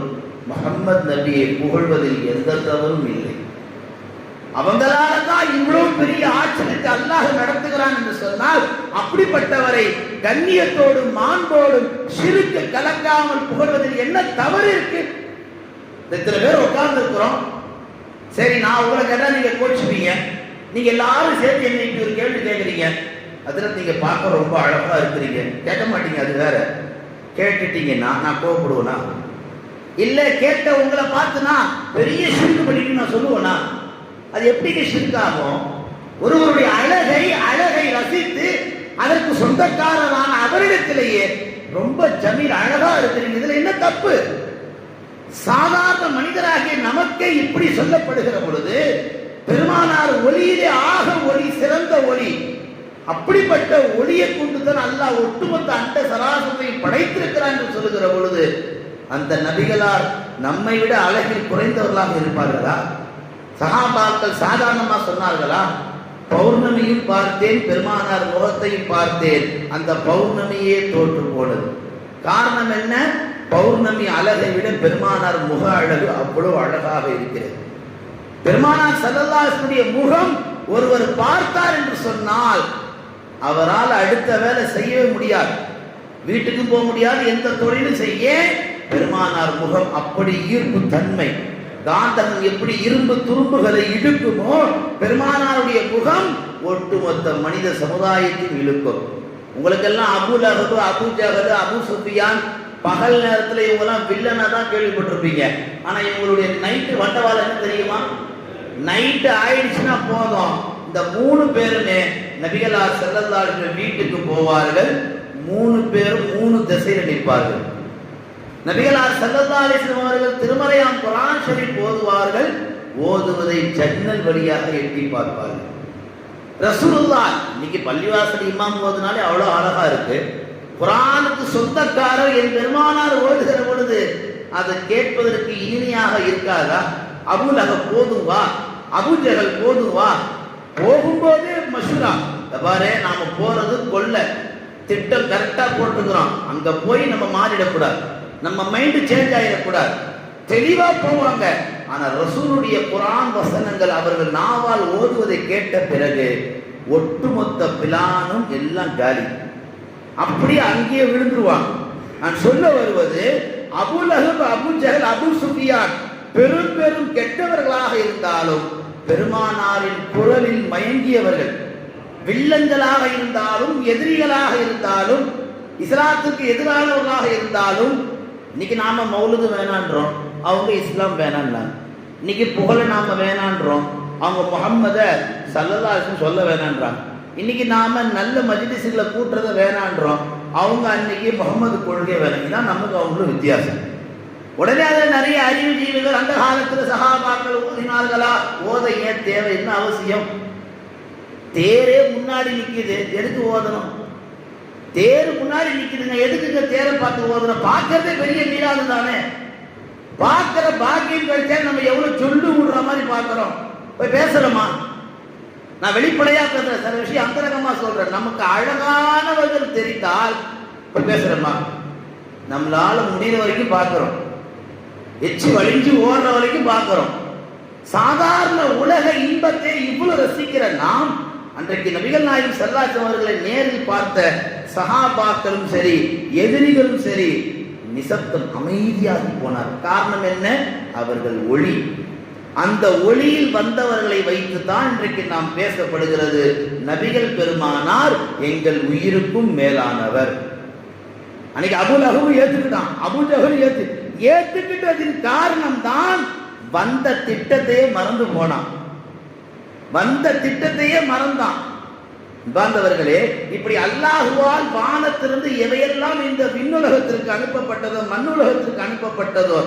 S2: முஹம்மது நபியை புகழ்வதில் எந்த தவறும் இல்லை. அவங்களால தான் இவ்வளவு பெரிய ஆட்சியத்தை அல்லாஹ் நடத்துகிறான் என்று சொன்னால், அப்படிப்பட்டவரை கண்ணியத்தோடும் மாண்போடும் ஷிர்க் கலக்காமல் புகழ்வதில் என்ன தவறு இருக்கு? இத்தனை பேர் உட்கார்ந்து இருக்கிறோம். சரி, நான் உங்களை கேட்டா நீங்க கோச்சுப்பீங்க. நீங்க எல்லாரும் சேர்த்து என்ன இப்படி ஒரு கேள்வி கேட்குறீங்க. அதில் நீங்க பார்க்க ரொம்ப அழகா இருக்கிறீங்க, கேட்க மாட்டீங்க. அது வேற. கேட்டுட்டீங்கன்னா நான் கோவப்படுவேனா? இல்ல கேட்ட உங்களை பார்த்துனா பெரிய ஷிர்க் பண்ணிட்டு நான் சொல்லுவேனா? அது எப்படி ஷிர்க் ஆகும்? ஒருவருடைய அழகை ரசித்து அதற்கு சொந்தக்காரரான அவரிடத்திலேயே ரொம்ப ஜமீல் அழகா இருக்கிறீங்க, இதுல என்ன தப்பு? சாதாரண மனிதராகிய நமக்கே இப்படி சொல்லப்படுகிற பொழுது, பெருமானார் ஒளியிலே ஆக ஒளி, சிறந்த ஒளி. அப்படிப்பட்ட ஒளியை கொண்டுதான் அல்லாஹ் ஒட்டுமொத்த அண்ட சராசரத்தை படைத்திருக்கிறான் என்று சொல்லுகிற பொழுது, அந்த நபிகளார் நம்மை விட அழகில் குறைந்தவர்களாக இருப்பார்களா? சஹாபாக்கள் சாதாரணமா சொன்னார்களா? பௌர்ணமியும் பார்த்தேன், பெருமானார் முகத்தையும் பார்த்தேன், அந்த பௌர்ணமியே தோற்று போனது. காரணம் என்ன? பௌர்ணமி அழகை விட பெருமானார் முக அழகு அவ்வளவு அழகாக இருக்கிறது. பெருமானார் ஸல்லல்லாஹு அலைஹி வஸல்லம் முகம் ஒருவர் பார்த்தார் என்று சொன்னால் அவரால் அடுத்த வேலை செய்யவே முடியாது, வீட்டுக்கும் போக முடியாது, எந்த தொழிலும் செய்ய. பெருமானார் முகம் அப்படி ஈர்ப்பு தன்மை. காந்தகம் எப்படி இரும்பு துரும்புகளை இழுக்குமோ, பெருமானாருடைய முகம் ஒட்டுமொத்த மனித சமுதாயத்தில் இழுக்கும். உங்களுக்கெல்லாம் அபு லஹப், அபு ஜஹல், அபு சுஃபியான் பகல் நேரத்தில் இவங்கெல்லாம் வில்லனா தான் கேள்விப்பட்டிருப்பீங்க. ஆனா இவங்களுடைய நைட்டு வண்டவாளம் என்ன தெரியுமா? நைட்டு ஆயிடுச்சுன்னா போதும், இந்த 3 பேருமே நபிகளார் ஸல்லல்லாஹு அலைஹி வஸல்லம் வீட்டுக்கு போவார்கள். 3 பேரும் 3 திசையில் நிற்பார்கள். நபிகளார் ஸல்லல்லாஹு அலைஹி வஸல்லம் அவர்கள் திருமறையாம் குர்ஆன் ஷரீஃப் ஓதுவார்கள். ஓதுவதை ஜன்னல் வழியாக எட்டி பார்ப்பார்கள். ரசூலுல்லாஹ் இன்னைக்கு பள்ளிவாசல் இமாம் ஓதுனாலே அவ்வளோ அழகா இருக்கு. குர்ஆனுக்கு சொந்தக்காரர் என் பெருமானார் ஓதுகிற பொழுது அதை கேட்பதற்கு இனிமையாக இருக்காதா? அபு லஹப் போதுவா, அபு ஜஹல் போதுவா? போகும்போதே மஷூரா, பாரு நாம போறது கொல்ல, திட்டம் கரெக்டா போட்டுக்கிறோம், அங்க போய் நம்ம மாறிடக்கூடாது, நம்ம மைண்ட் சேஞ்ச் ஆயிடக்கூடாது, தெளிவா போவாங்க. ஆனா ரசூலுடைய குர்ஆன் வசனங்கள் அவர்கள் நாவால் ஓதுவதை கேட்ட பிறகு ஒட்டுமொத்த பிளானும் எல்லாம் காலி, அப்படியே அங்கேயே விழுந்துருவாங்க. நான் சொல்ல வருவது, அபு லஹப், அபு ஜஹல், அபு சுஃபியான் பெரும் பெரும் கெட்டவர்களாக இருந்தாலும் பெருமானாரின் குரலில் மயங்கியவர்கள், வில்லங்களாக இருந்தாலும் எதிரிகளாக இருந்தாலும் இஸ்லாத்துக்கு எதிரானவர்களாக இருந்தாலும். இன்னைக்கு நாம மௌலுது வேணான்றோம், அவங்க இஸ்லாம் வேணான்றாங்க. இன்னைக்கு புகழ நாம வேணான்றோம், அவங்க முஹம்மத ஸல்லல்லாஹு அலைஹி வஸல்லம் சொல்ல வேணான்றாங்க. இன்னைக்கு நாம நல்ல மஜ்லிஸ்களை கூட்டுறத வேணான்றோம், அவங்க அன்னைக்கு முகமது கொள்கை வேணும். இதான் நமக்கு அவங்களும் வித்தியாசம். உடனே அதை நிறைய அறிவுஜீவிகள் அந்த காலத்தில் சஹாபாக்கள் ஓதினார்களா? ஓத ஏன் தேவை, என்ன அவசியம்? தேரே முன்னாடி நிற்கிது, எதுக்கு ஓதணும்? தேர் முன்னாடி நிற்கிதுங்க, எதுக்குங்க தேரை பார்த்து ஓதணும்? பார்க்கறதே பெரிய மீறாது தானே. பார்க்கிற பாக்கியம் கிடைச்சா நம்ம எவ்வளவு சொல்லு விடுற மாதிரி பார்க்கிறோம். போய் பேசுறோமா? நான் வெளிப்படையா பேசுறேன், சில விஷயம் அந்தரங்கமா சொல்றேன். நமக்கு அழகானவர்கள் தெரிந்தால் போய் பேசுறோமா? நம்மளால முடிகிற வரைக்கும் பார்க்கிறோம், எச்சு வலிஞ்சு ஓடுற வரைக்கும் பார்க்கிறோம். சாதாரண உலக இன்பத்தை இவ்வளவு ரசிக்கிற நாம் அன்றைக்கு நபிகள் நாயகம் ஸல்லல்லாஹு அலைஹி வஸல்லம் அவர்களை நேரில் பார்த்த சஹாபாக்களும் சரி எதிரிகளும் சரி நிசப்தம், அமைதியாகி போனார். காரணம் என்ன? அவர்கள் ஒளி. அந்த ஒளியில் வந்தவர்களை வைத்து தான் இன்றைக்கு நாம் பேசப்படுகிறது. நபிகள் பெருமானார் எங்கள் உயிருக்கும் மேலானவர். அன்னைக்கு அபூ லஹப் ஏத்துக்கிட்டான், அபூ ஜஹல் ஏத்துக்கிட்டதின் காரணம் தான் வந்த திட்டத்தையே மறந்து போனான். வந்த திட்டத்தையே மறந்தான். பாந்தவர்களே, இப்படி அல்லாஹுவால் வானத்திலிருந்து எவையெல்லாம் இந்த விண்ணுலகத்திற்கு அனுப்பப்பட்டதோ மண்ணுலகத்திற்கு அனுப்பப்பட்டதோ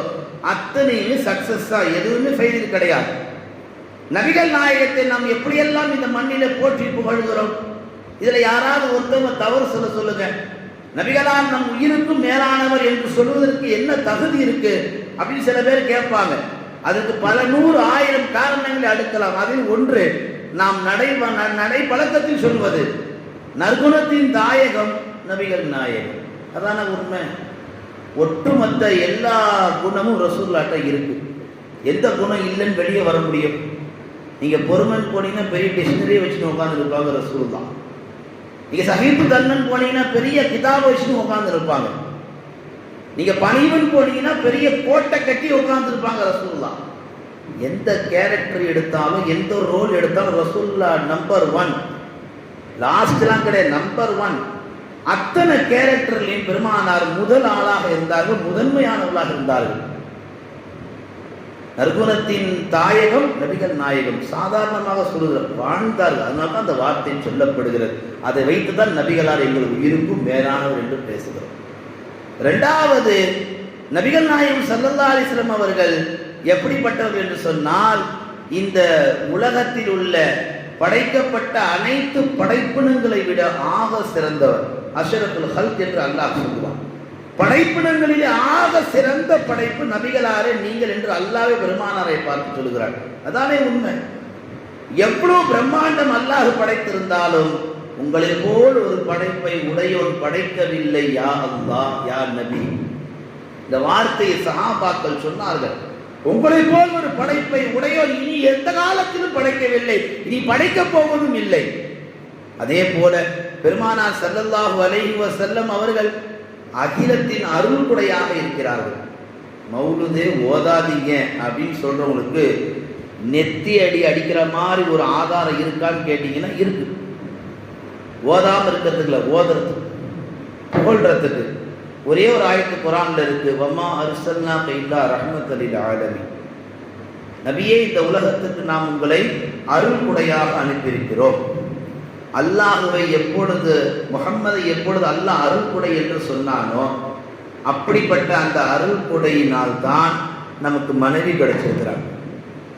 S2: அத்தனையுமே சக்சஸா, எதுவுமே ஃபெயிலியர் கிடையாது. நபிகள் நாயகத்தை நாம் எப்படியெல்லாம் இந்த மண்ணில போற்றி புகழ்கிறோம். இதுல யாராவது ஒருத்தவங்க தவறு சொல்லுங்க. நபிகளால் நம் உயிருக்கும் மேலானவர் என்று சொல்வதற்கு என்ன தகுதி இருக்கு அப்படின்னு சில பேர் கேட்பாங்க. அதுக்கு பல நூறு ஆயிரம் காரணங்களை அடுக்கலாம். அதில் ஒன்று நாம் நடை பழக்கத்தில் சொல்வது நற்குணத்தின் தாயகம் நபிகள் நாயகம். அதான உண்மை. ஒட்டுமொத்த எல்லா குணமும் ரசூலுல்லாஹ்ட்ட இருக்கு. எந்த குணம் இல்லைன்னு வெளியே வர முடியும்? நீங்க பொறுமன் போனீங்கன்னா பெரிய டிக்ஷனரியை வச்சுட்டு உட்கார்ந்து இருப்பாங்க ரசூலுல்லாஹ். நீங்க சஹீஹு தன்னன் போனீங்கன்னா பெரிய கிதாபை வச்சுட்டு உட்கார்ந்து இருப்பாங்க. நீங்க பணிவன் போனீங்கன்னா பெரிய கோட்டை கட்டி உட்கார்ந்து இருப்பாங்க ரசூலுல்லாஹ். எந்த கேரக்டர் எடுத்தாலும் எந்த ரோல் எடுத்தாலும் ரசூலுல்லாஹ் நம்பர் 1, லாஸ்ட்லாம் கிடையாது, நம்பர் 1. அத்தனை கேரக்டர்லையும் பெருமானார் முதல் ஆளாக இருந்தார்கள், முதன்மையானவர்களாக இருந்தார்கள். நற்குணத்தின் தாயகம் நபிகள் நாயகம். சாதாரணமாக சொல்லுகிறார், வாழ்ந்தார்கள். அதனால தான் அந்த வார்த்தை சொல்லப்படுகிறது. அதை வைத்துதான் நபிகளார் எங்கள் உயிருக்கும் மேலானவர் என்று பேசுகிறோம். இரண்டாவது, நபிகள் நாயகம் ஸல்லல்லாஹு அலைஹி வஸல்லம் அவர்கள் எப்படிப்பட்டவர் என்று சொன்னால், இந்த உலகத்தில் உள்ள படைக்கப்பட்ட அனைத்து படைப்பினங்களை விட ஆக சிறந்தவர். அஷ்ரஃபுல் ஹல்க் என்று அல்லாஹ் சொல்லுவான். படைப்பினங்களிலே ஆக சிறந்த படைப்பு நபிகளாரே நீங்கள் என்று அல்லாஹ்வே பெருமானாரை பார்த்து சொல்கிறார். அதானே உண்மை. எவ்வளவு பிரம்மாண்டம் அல்லாஹ் படைத்திருந்தாலும் உங்களை போல் ஒரு படைப்பை உடையோன் படைக்கவில்லை. யா அல்லாஹ், யா நபி. இந்த வார்த்தையை சஹாபாக்கள் சொன்னார்கள். உங்களை போல் ஒரு படைப்பை உடையோர் இனி எந்த காலத்திலும் படைக்கவில்லை, இனி படைக்க போவதும் இல்லை. அதே போல பெருமானார் ஸல்லல்லாஹு அலைஹி வஸல்லம் அவர்கள் அகிலத்தின் அருள் கொடையாக இருக்கிறார்கள். மௌலுதே ஓதாதீங்க அப்படின்னு சொல்றவங்களுக்கு நெத்தி அடி அடிக்கிற மாதிரி ஒரு ஆதாரம் இருக்கான்னு கேட்டீங்கன்னா இருக்கு. ஓதாம இருக்கிறதுக்குல, ஓதுறதுக்கு புகழ்றதுக்கு ஒரே ஒரு ஆயத்து குர்ஆன்ல இருக்கு. வமா அர்ஸல்னாக இல்லா ரஹ்மத்தல் லில் ஆலமீன். நபியே, இந்த உலகத்துக்கு நாம் உங்களை அருள் கொடையாக அனுப்பியிருக்கிறோம். அல்லாஹுவை எப்பொழுது, முஹம்மதை எப்பொழுது அல்லாஹ் அருள் கொடை என்று சொன்னானோ அப்படிப்பட்ட அந்த அருள் கொடையினால் தான் நமக்கு மனைவி கிடைச்சிருக்கிறார்,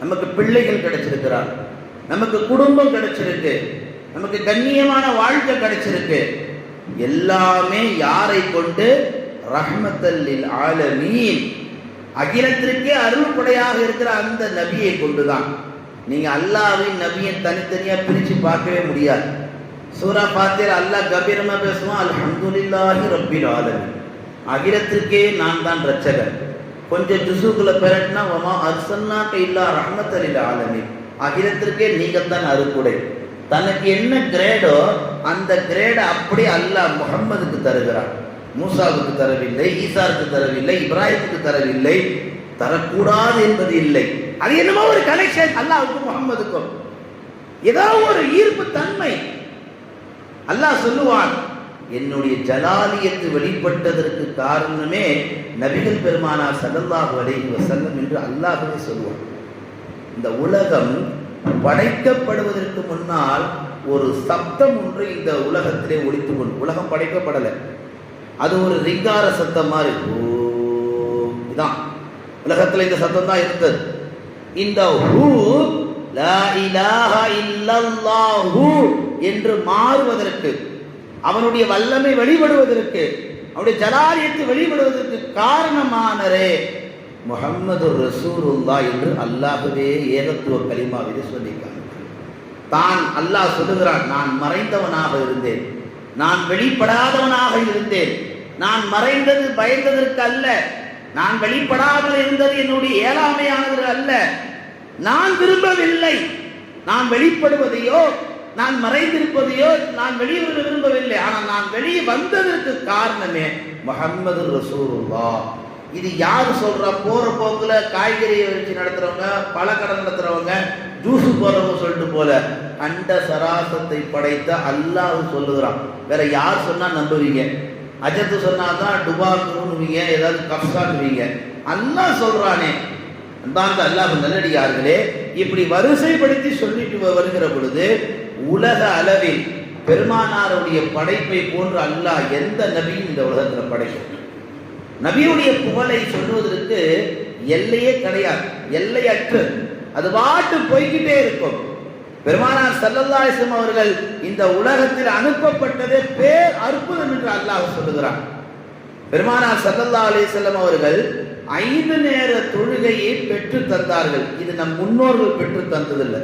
S2: நமக்கு பிள்ளைகள் கிடைச்சிருக்கிறார், நமக்கு குடும்பம் கிடைச்சிருக்கு, நமக்கு கண்ணியமான வாழ்க்கை கிடைச்சிருக்கு. எல்லாமே யாரை கொண்டு? ரஹ்மத்தல் லில் ஆலமீன், அகிலத்திற்கே அருள் கொடையாக இருக்கிற அந்த நபியை கொண்டுதான். நீங்க அல்லாஹ்வின் நபியை தனித்தனியா பிரிச்சு பார்க்கவே முடியாது. சூரா ஃபாத்திஹா அல்லாஹ் கபீரமா பேசுவான், அல்ஹம்துலில்லாஹி ரப்பில் ஆலமீன், அகிலத்திற்கே நான் தான் ரட்சகர். கொஞ்சம் ஜுஸுக்குள்ள பெரட்னா வமா அர்ஸல்னாக இல்லா ரஹ்மத்தல் லில் ஆலமீன், அகிலத்திற்கே நீங்கள் தான் அருள்கொடை. தனக்கு என்ன கிரேடோ அந்த கிரேடை அப்படியே அல்லாஹ் முஹம்மதுக்கு தருகிறார். மூசாவுக்கு தரவில்லை, ஈசாவுக்கு தரவில்லை, இப்ராஹிமுக்கு தரவில்லை. தரக்கூடாது என்பது இல்லை. அது என்னமோ ஒரு கனெக்ஷன் அல்லாஹ்வுக்கும் முஹம்மதுக்கும், ஏதோ ஒரு ஈர்ப்பு தன்மை. அல்லாஹ் சொல்லுவான், என்னுடைய ஜலாலியத்து வெளிப்பட்டதற்கு காரணமே நபிகள் பெருமானார் ஸல்லல்லாஹு அலைஹி வஸல்லம் என்று அல்லாஹ்வே சொல்லுவான். இந்த உலகம் படைக்கப்படுவதற்கு முன்னால் ஒரு சப்தம் ஒன்று இந்த உலகத்திலே ஒலித்து கொண்டு, உலகம் படைக்கப்படலை, அது ஒரு ரிங்கார சத்தம் மாதிரி இதான் உலகத்தில் இந்த சத்தம் தான் இருந்தது. இந்த ஹூ லா இலாஹா இல்லல்லாஹு என்று மாறுவதற்கு, அவனுடைய வல்லமை வெளிப்படுவதற்கு, அவனுடைய ஜலாலியத்தை வெளிப்படுவதற்கு காரணமானரே முஹம்மது ரசூலுல்லாஹ் என்று அல்லாஹ்வே ஏகத்துவ கலிமாவிலே சொல்லியிருக்காங்க. தான் அல்லாஹ் சொல்லுகிறான், நான் மறைந்தவனாக இருந்தேன், நான் வெளிப்படாதவனாக இருந்தேன். நான் மறைந்தது பயந்ததற்கு அல்ல, நான் வெளிப்படாமல் இருந்தது என்னுடைய இயலாமையானது அல்ல. நான் விரும்பவில்லை, நான் வெளிப்படுவதையோ நான் மறைந்திருப்பதையோ நான் வெளியே விரும்பவில்லை. ஆனால் நான் வெளியே வந்ததற்கு காரணமே முஹம்மது ரசூலுல்லாஹ். இது யாரு சொல்றா? போற போக்குல காய்கறியை வச்சு நடத்துறவங்க, பழக்கடை நடத்துறவங்க, ஜூஸ் போறவங்க சொல்லிட்டு போல அண்ட சராசத்தை படைத்த அல்லாஹ் சொல்லுகிறான். வேற யார் சொன்னா நம்புவீங்க? அஜத்து சொன்னாதான் டுபாக்குவீங்க, ஏதாவது கப்சாக்குவீங்க. அல்லாஹ் சொல்றானே. அன்பார்ந்த அல்லாஹ் நல்லடியார்களே, இப்படி வரிசைப்படுத்தி சொல்லிட்டு வருகிற பொழுது உலக அளவில் பெருமானாருடைய படைப்பை போன்று அல்லாஹ் எந்த நபியும் இந்த உலகத்தில் படைக்கும். நபியுடைய புகழை சொல்வதற்கு எல்லையே கிடையாது, எல்லையற்று அது பாட்டு போய்கிட்டே இருக்கும். பெருமானார் ஸல்லல்லாஹு அலைஹி வஸல்லம் அவர்கள் இந்த உலகத்தில் அனுப்பப்பட்டதே பேர் அற்புதம் என்று அல்லாஹ் சொல்லுகிறான். பெருமானார் ஸல்லல்லாஹு அலைஹி வஸல்லம் அவர்கள் 5 நேர தொழுகையை பெற்று தந்தார்கள். இது நம் முன்னோர்கள் பெற்று தந்ததில்லை.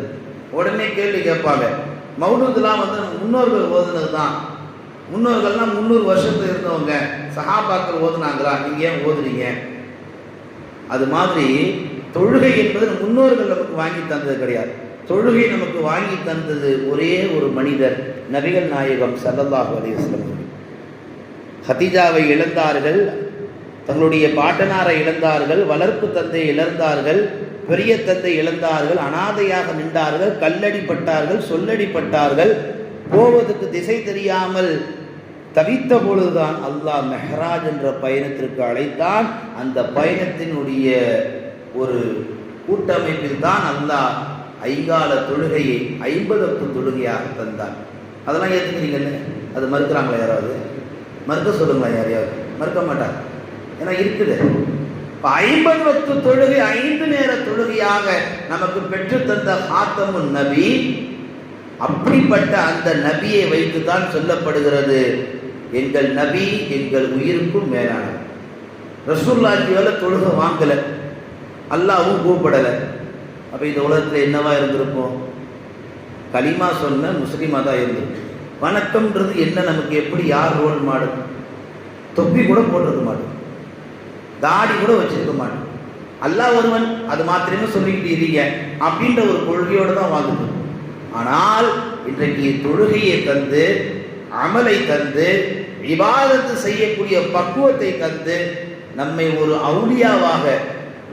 S2: உடனே கேள்வி கேட்பாங்க, மௌலூத்லாம் முன்னோர்கள் ஓதுனது தான், முன்னோர்கள்லாம் 300 வருஷத்துல இருந்தவங்க, சஹாபாக்கள் ஓதுனாங்களா, நீங்க ஏன் ஓதுறீங்க? அது மாதிரி தொழுகை என்பது முன்னோர்கள் நமக்கு வாங்கி தந்தது கிடையாது. தொழுகை நமக்கு வாங்கி தந்தது ஒரே ஒரு மனிதர், நபிகள் நாயகம் ஸல்லல்லாஹு அலைஹி வஸல்லம். ஹதீஜாவை இழந்தார்கள், தங்களுடைய பாட்டனாரை இழந்தார்கள், வளர்ப்பு தந்தையை இழந்தார்கள், பெரிய தந்தை இழந்தார்கள், அனாதையாக நின்றார்கள், கல்லடிப்பட்டார்கள், சொல்லடிப்பட்டார்கள். போவதற்கு திசை தெரியாமல் தவித்த பொழுதுதான் அல்லாஹ் மெஹராஜ் என்ற பயணத்திற்கு அழைத்தான். அந்த பயணத்தினுடைய ஒரு கூட்டமைப்பில் தான் அல்லாஹ் ஐங்கால தொழுகையை 50 தொழுகையாக தந்தான். அதெல்லாம் ஏற்றுக்கிறீங்கல்ல? அது மறுக்கிறாங்களா யாராவது? மறுக்க சொல்லுங்களா யாரையாவது? மறுக்க மாட்டாங்க, ஏன்னா இருக்குது. 50 தொழுகை 5 நேர தொழுகையாக நமக்கு பெற்று தந்த ஹாத்தமுன் நபி. அப்படிப்பட்ட அந்த நபியை வைத்துதான் சொல்லப்படுகிறது, எங்கள் நபி எங்கள் உயிருக்கும் மேலானவர். ரசூலுல்லாஹியால தொழுகை வாங்கல, அல்லாஹ்வும் கூப்பிடல. அப்ப இந்த உலகத்தில் என்னவா இருந்திருப்போம்? கலிமா சொன்ன முஸ்லிமா தான் இருந்திருக்கும். வணக்கம்ன்றது என்ன நமக்கு எப்படி யார் ரோல் மாடும்? தொப்பி கூட போட்டிருக்க மாட்டோம், தாடி கூட வச்சிருக்க மாட்டோம். அல்லாஹ் ஒருவன், அது மாத்திரமே சொல்லிக்கிட்டு இருக்கீங்க அப்படின்ற ஒரு கொள்கையோடு தான் வாழ்ந்துட்டு. ஆனால் இன்றைக்கு தொழுகையை தந்து, அமலை தந்து, இபாதத்து செய்யக்கூடிய பக்குவத்தை தந்து, நம்மை ஒரு அவுலியாவாக,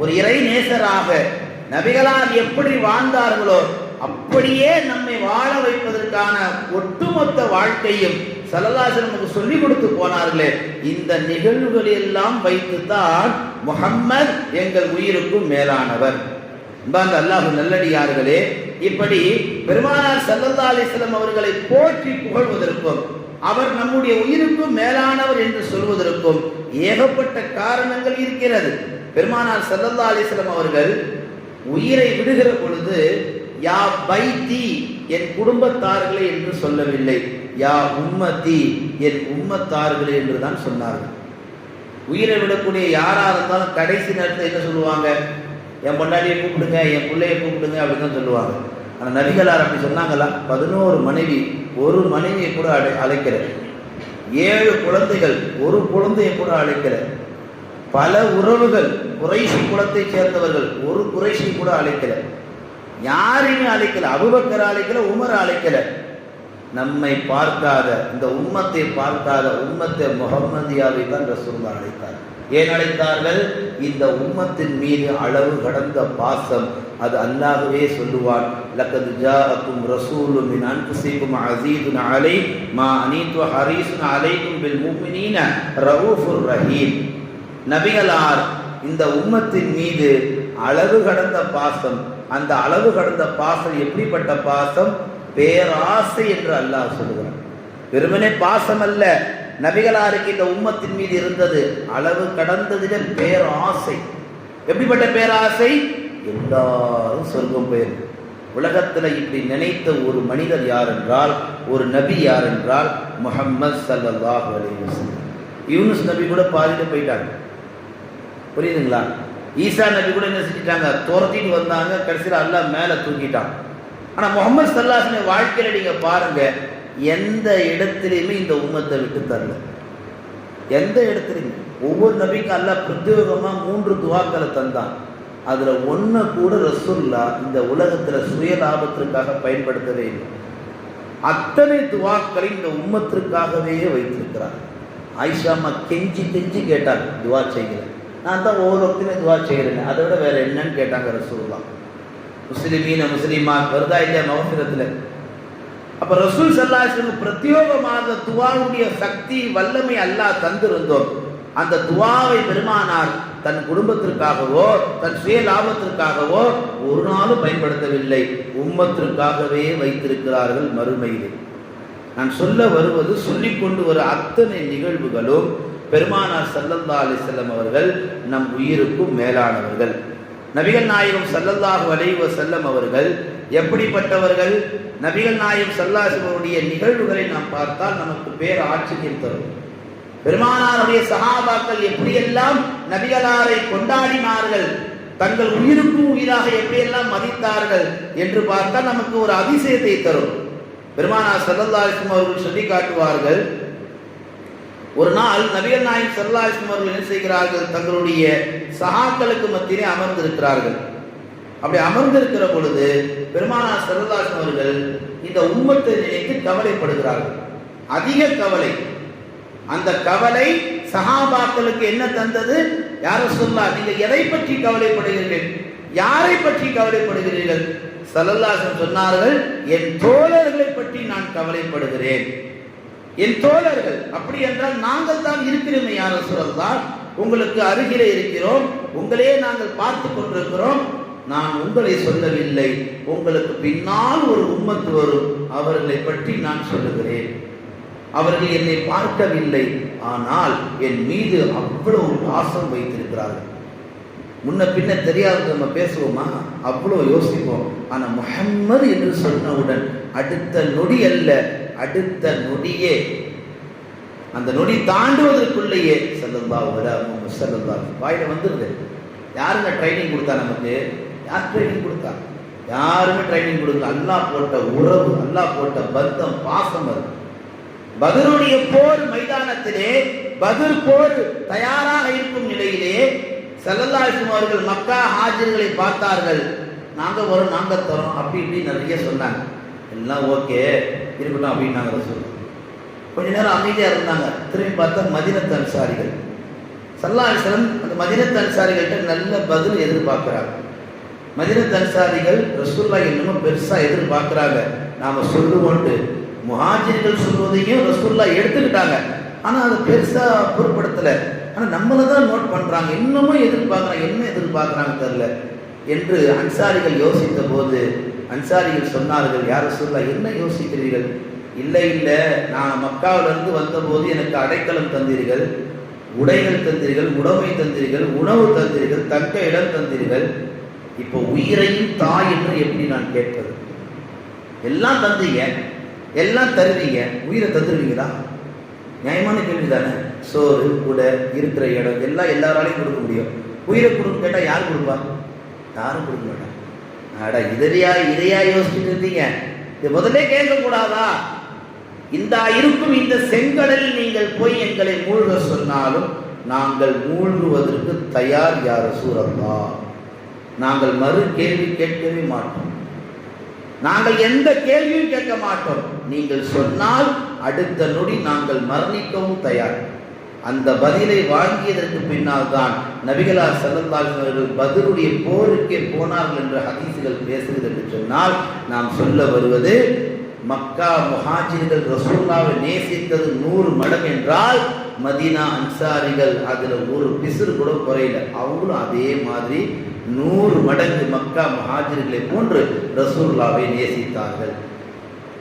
S2: ஒரு இறை நேசராக, நபிகளார் எப்படி வாழ்ந்தார்களோ அப்படியே நம்மை வாழ வைப்பதற்கான ஒட்டுமொத்த வாழ்க்கையும் ஸல்லல்லாஹு அலைஹி வஸல்லம் சொல்லிக் கொடுத்து போனார்களே. இந்த நிகழ்வுகள் எல்லாம் வைத்துத்தான் முஹம்மது எங்கள் உயிருக்கும் மேலானவர். அன்பார்ந்த அல்லாஹ் நல்லடியார்களே, இப்படி பெருமானார் ஸல்லல்லாஹு அலைஹி வஸல்லம் அவர்களை போற்றி புகழ்வதற்கும், அவர் நம்முடைய உயிருக்கும் மேலானவர் என்று சொல்வதற்கும் ஏகப்பட்ட காரணங்கள் இருக்கிறது. பெருமானார் ஸல்லல்லாஹு அலைஹி வஸல்லம் அவர்கள் உயிரை விடுகிற பொழுது யா பைத்தி, என் குடும்பத்தார்களே என்று சொல்லவில்லை, யா உம்மத்தி, என் உம்மத்தார்களே என்று தான் சொன்னார்கள். உயிரை விடக்கூடிய யாரா இருந்தாலும் கடைசி நேரத்தில் என்ன சொல்லுவாங்க? என் பொண்டாட்டியை கூப்பிடுங்க, என் பிள்ளையை கூப்பிடுங்க அப்படின்னு தான் சொல்லுவாங்க. ஆனால் நபிகளார் அப்படி சொன்னாங்களா? 11 மனைவி, ஒரு மனைவியை கூட அழைக்கிற, 7 குழந்தைகள், ஒரு குழந்தையை கூட அழைக்கிற, பல உறவுகள், குறைஷி குலத்தை சேர்ந்தவர்கள், ஒரு குறைஷி கூட அழைக்கல, யாரையுமே அழைக்கல. Abu Bakr அழைக்கல, Umar அழைக்கல. நம்மை பார்க்காத, இந்த உம்மத்தை பார்க்காத உம்மத்தை முஹம்மதியாவை தான் ரசூலுல்லாஹ் அழைத்தார். ஏன் அழைத்தார்கள்? இந்த உம்மத்தின் மீது அளவு கடந்த பாசம். அது அல்லாஹ்வே சொல்லுவான், லக்கத் ஜாஅக்கும் ரசூலுன் மின் அன்ஃபுசிக்கும் அஸீஸுன் அலைஹி மா அனீது ஹரீஸுன் அலைக்கும் பில் முஃமினீன ரഊஃபுர் ரஹீம். நபிகளார் இந்த உம்மத்தின் மீது அளவு கடந்த பாசம். அந்த அளவு கடந்த பாசம் எப்படிப்பட்ட பாசம்? பேராசை என்று அல்லாஹ் சொல்லுகிறான். வெறுமனே பாசம் அல்ல, நபிகளாருக்கு இந்த உம்மத்தின் மீது இருந்தது அளவு கடந்ததிலே பேராசை. எப்படிப்பட்ட பேராசை? எல்லாரும் சொர்க்கம் போயிரு. உலகத்தில் இப்படி நினைத்த ஒரு மனிதர் யார் என்றால், ஒரு நபி யார் என்றால் முஹம்மது ஸல்லல்லாஹு அலைஹி வஸல்லம். யூனுஸ் நபி கூட பாதியில போயிட்டாங்க, புரியுதுங்களா? ஈசா நபி கூட என்ன செஞ்சிட்டாங்க? துரத்திட்டு வந்தாங்க, கடைசியில் அல்லாஹ் மேலே தூக்கிட்டான். ஆனால் முஹம்மது ஸல்லல்லாஹு அலைஹி வஸல்லம் வாழ்க்கையில் நீங்கள் பாருங்க, எந்த இடத்துலையுமே இந்த உம்மத்தை விட்டு தரல. எந்த இடத்துலையுமே ஒவ்வொரு நபிக்கும் அல்லாஹ் பிரத்யேகமாக 3 துவாக்களை தந்தான். அதில் ஒன்று கூட ரசூலுல்லாஹ் இந்த உலகத்தில் சுயலாபத்திற்காக பயன்படுத்தவே இல்லை. அத்தனை துவாக்களை இந்த உம்மத்திற்காகவே வைத்திருக்கிறார். ஆயிஷாமா கெஞ்சி கெஞ்சி கேட்டாங்க, துவா செய்கிறேன், நான் தான் ஒவ்வொரு வக்திலையும் துவா செய்கிறேன், அதை விட வேறு என்னன்னு கேட்டாங்க ரசூலுல்லாஹ். முஸ்லிமீன முஸ்லிமா வருதா இல்லையா மகஃபிரத்தில்? அப்போ ரசூல் ஸல்லல்லாஹு அலைஹி வஸல்லம் பிரத்யேகமாக துவாவுடைய சக்தி வல்லமை அல்லாஹ் தந்திருந்தோம். அந்த துவாவை பெருமானார் தன் குடும்பத்திற்காகவோ தன் சுய லாபத்திற்காகவோ ஒரு நாளும் பயன்படுத்தவில்லை, உம்மத்திற்காகவே வைத்திருக்கிறார்கள் மறுமையிலே. நான் சொல்ல வருவது, சொல்லிக்கொண்டு வர அத்தனை நிகழ்வுகளும் பெருமானார் ஸல்லல்லாஹு அலைஹி வஸல்லம் அவர்கள் நம் உயிருக்கும் மேலானவர்கள். நபிகள் நாயகம் ஸல்லல்லாஹு அலைஹி வஸல்லம் அவர்கள் எப்படிப்பட்டவர்கள்? நபிகள் நாயகம் ஸல்லல்லாஹு அலைஹி வஸல்லம் அவருடைய நிகழ்வுகளை நாம் பார்த்தால் நமக்கு பேர் ஆச்சரியம் தரும். பெருமானாருடைய சஹாபாக்கள் எப்படியெல்லாம் நபிகளாரை கொண்டாடினார்கள், தங்கள் உயிருக்கும் உயிராக எப்படியெல்லாம் மதித்தார்கள் என்று பார்த்தால் நமக்கு ஒரு அதிசயத்தை தரும். பெருமானார் ஸல்லல்லாஹு அலைஹி வஸல்லம் அவர்கள் சொல்லி காட்டுவார்கள், ஒரு நாள் நபிகள் நாயகம் ஸல்லல்லாஹு அலைஹி வஸல்லம் அவர்கள் என்ன செய்கிறார்கள்? தங்களுடைய சஹாக்களுக்கு மத்தியிலே அமர்ந்திருக்கிறார்கள். அப்படி அமர்ந்திருக்கிற பொழுது பெருமானார் ஸல்லல்லாஹு அலைஹி வஸல்லம் அவர்கள் இந்த உம்மத்தை நினைத்து கவலைப்படுகிறார்கள், அதிக கவலை. அந்த கவலை சஹாபாக்களுக்கு என்ன தந்தது? யார் ரசூலுல்லாஹ், நீங்க எதை பற்றி கவலைப்படுகிறீர்கள்? யாரை பற்றி கவலைப்படுகிறீர்கள்? ஸல்லல்லாஹு அலைஹி வஸல்லம் சொன்னார்கள், என் தோழர்களை பற்றி நான் கவலைப்படுகிறேன். என் தோழர்கள், அப்படி என்றால் நாங்கள் தான் இருக்கிறோமே யார் ரசூலுல்லாஹ், உங்களுக்கு அருகிலே இருக்கிறோம், உங்களையே நாங்கள் பார்த்து கொண்டிருக்கிறோம். நான் உங்களை சொல்லவில்லை, உங்களுக்கு பின்னால் ஒரு உம்மத்து வரும், அவர்களை பற்றி நான் சொல்லுகிறேன். அவர்கள் என்னை பார்க்கவில்லை, ஆனால் என் மீது அவ்வளவு பாசம் வைத்திருக்கிறார்கள். முன்ன பின்ன தெரியாது நம்ம பேசுவோமா? அவ்வளோ யோசிப்போம். ஆனால் முஹம்மது என்று சொன்னவுடன் அடுத்த நொடி அல்ல, அடுத்த நொடியே, அந்த நொடி தாண்டுவதற்குள்ளேயே ஸல்லல்லாஹு அலைஹி வஸல்லம் வாயில வந்துருது. யாருங்க ட்ரைனிங் கொடுத்தா நமக்கு? யார் ட்ரைனிங் கொடுத்தா? யாருமே ட்ரைனிங் கொடுக்கல. அல்லாஹ் போட்ட உறவு, அல்லாஹ் போட்ட பந்தம், பாசம். அது பத்ருடைய போர் மைதானத்திலே, பத்ர் போர் தயாராக இருக்கும் நிலையிலே ஸல்லல்லாஹு அலைஹி வஸல்லம் அவர்கள் மக்கா ஹாஜிர்களை பார்த்தார்கள். நாங்க வரோம், நாங்க தரோம், அப்படி இப்படி நிறைய சொன்னாங்க. எல்லாம் ஓகே இருக்கட்டும் அப்படின்னு நாங்கள் ரசூல் கொஞ்ச நேரம் அமைதியா இருந்தாங்க. திரும்பி பார்த்தா மதீனத்து அன்சாரிகள் ஸல்லல்லாஹு அலைஹி வஸல்லம் அந்த மதீனத்து அன்சாரிகள்கிட்ட நல்ல பதில் எதிர்பார்க்கிறாங்க. மதீனத்து அன்சாரிகள் ரசூலுல்லாஹ் என்னமோ பெருசா எதிர்பார்க்கிறாங்க, நாம சொல்லுவோன்ட்டு. முஹாஜிர்கள் சொல்வதையும் ரசூலுல்லாஹ் எடுத்துக்கிட்டாங்க, ஆனா அதை பெருசா பொருட்படுத்தலை. ஆனால் நம்மளை தான் நோட் பண்றாங்க, இன்னமும் எதிர்பார்க்குறாங்க, என்ன எதிர்பார்க்குறாங்க தெரியல என்று அன்சாரிகள் யோசித்த போது அன்சாரிகள் சொன்னார்கள், யார் ரசூலுல்லாஹ் என்ன யோசிக்கிறீர்கள்? இல்லை இல்லை, நான் மக்காவிலிருந்து வந்தபோது எனக்கு அடைக்கலம் தந்தீர்கள், உடைகள் தந்தீர்கள், உடைமை தந்தீர்கள், உணவு தந்தீர்கள், தக்க இடம் தந்தீர்கள், இப்போ உயிரையும் தாய் என்று எப்படி நான் கேட்பது? எல்லாம் தந்தீங்க, எல்லாம் தருவீங்க, உயிரை தந்துருவீங்களா? நியாயமான கேள்வி தானே. சோறு கூட இருக்கிற இடம் எல்லாம் எல்லாராலையும் கொடுக்க முடியும், உயிரை கொடுக்க கேட்டால் யார் கொடுப்பா? யாரும் கொடுக்க மாட்டாங்க. ஆடா இதையா யோசிச்சுட்டு இருந்தீங்க? இது முதல்ல கேட்கக்கூடாதா? இந்த இருக்கும் இந்த செங்கடலில் நீங்கள் போய் எங்களை மூழ்க சொன்னாலும் நாங்கள் மூழ்குவதற்கு தயார் யார் ரசூலல்லாஹ். நாங்கள் மறு கேள்வி கேட்கவே மாட்டோம், நாங்கள் எந்த கேள்வியும் கேட்க மாட்டோம். நீங்கள் சொன்னால் அடுத்த நொடி நாங்கள் மரணிக்கவும் தயார். அந்த பதிலை வாங்கியதற்கு பின்னால் தான் நபிகளார் ஸல்லல்லாஹு அலைஹி வஸல்லம் பத்ருடைய போருக்கே போனார்கள் என்ற ஹதீசுகள் பேசுகிறது என்று சொன்னால் நாம் சொல்ல வருவது, மக்கா முஹாஜிர்கள் ரசூலுல்லாஹ்வை நேசித்தது 100 மடங்கு என்றால் மதீனா அன்சாரிகள் அதுல ஒரு பிசுறு கூட குறையல. அவங்களும் அதே மாதிரி 100 மடங்கு மக்கா முஹாஜிர்களை போன்று ரசூலுல்லாஹ்வை நேசித்தார்கள்.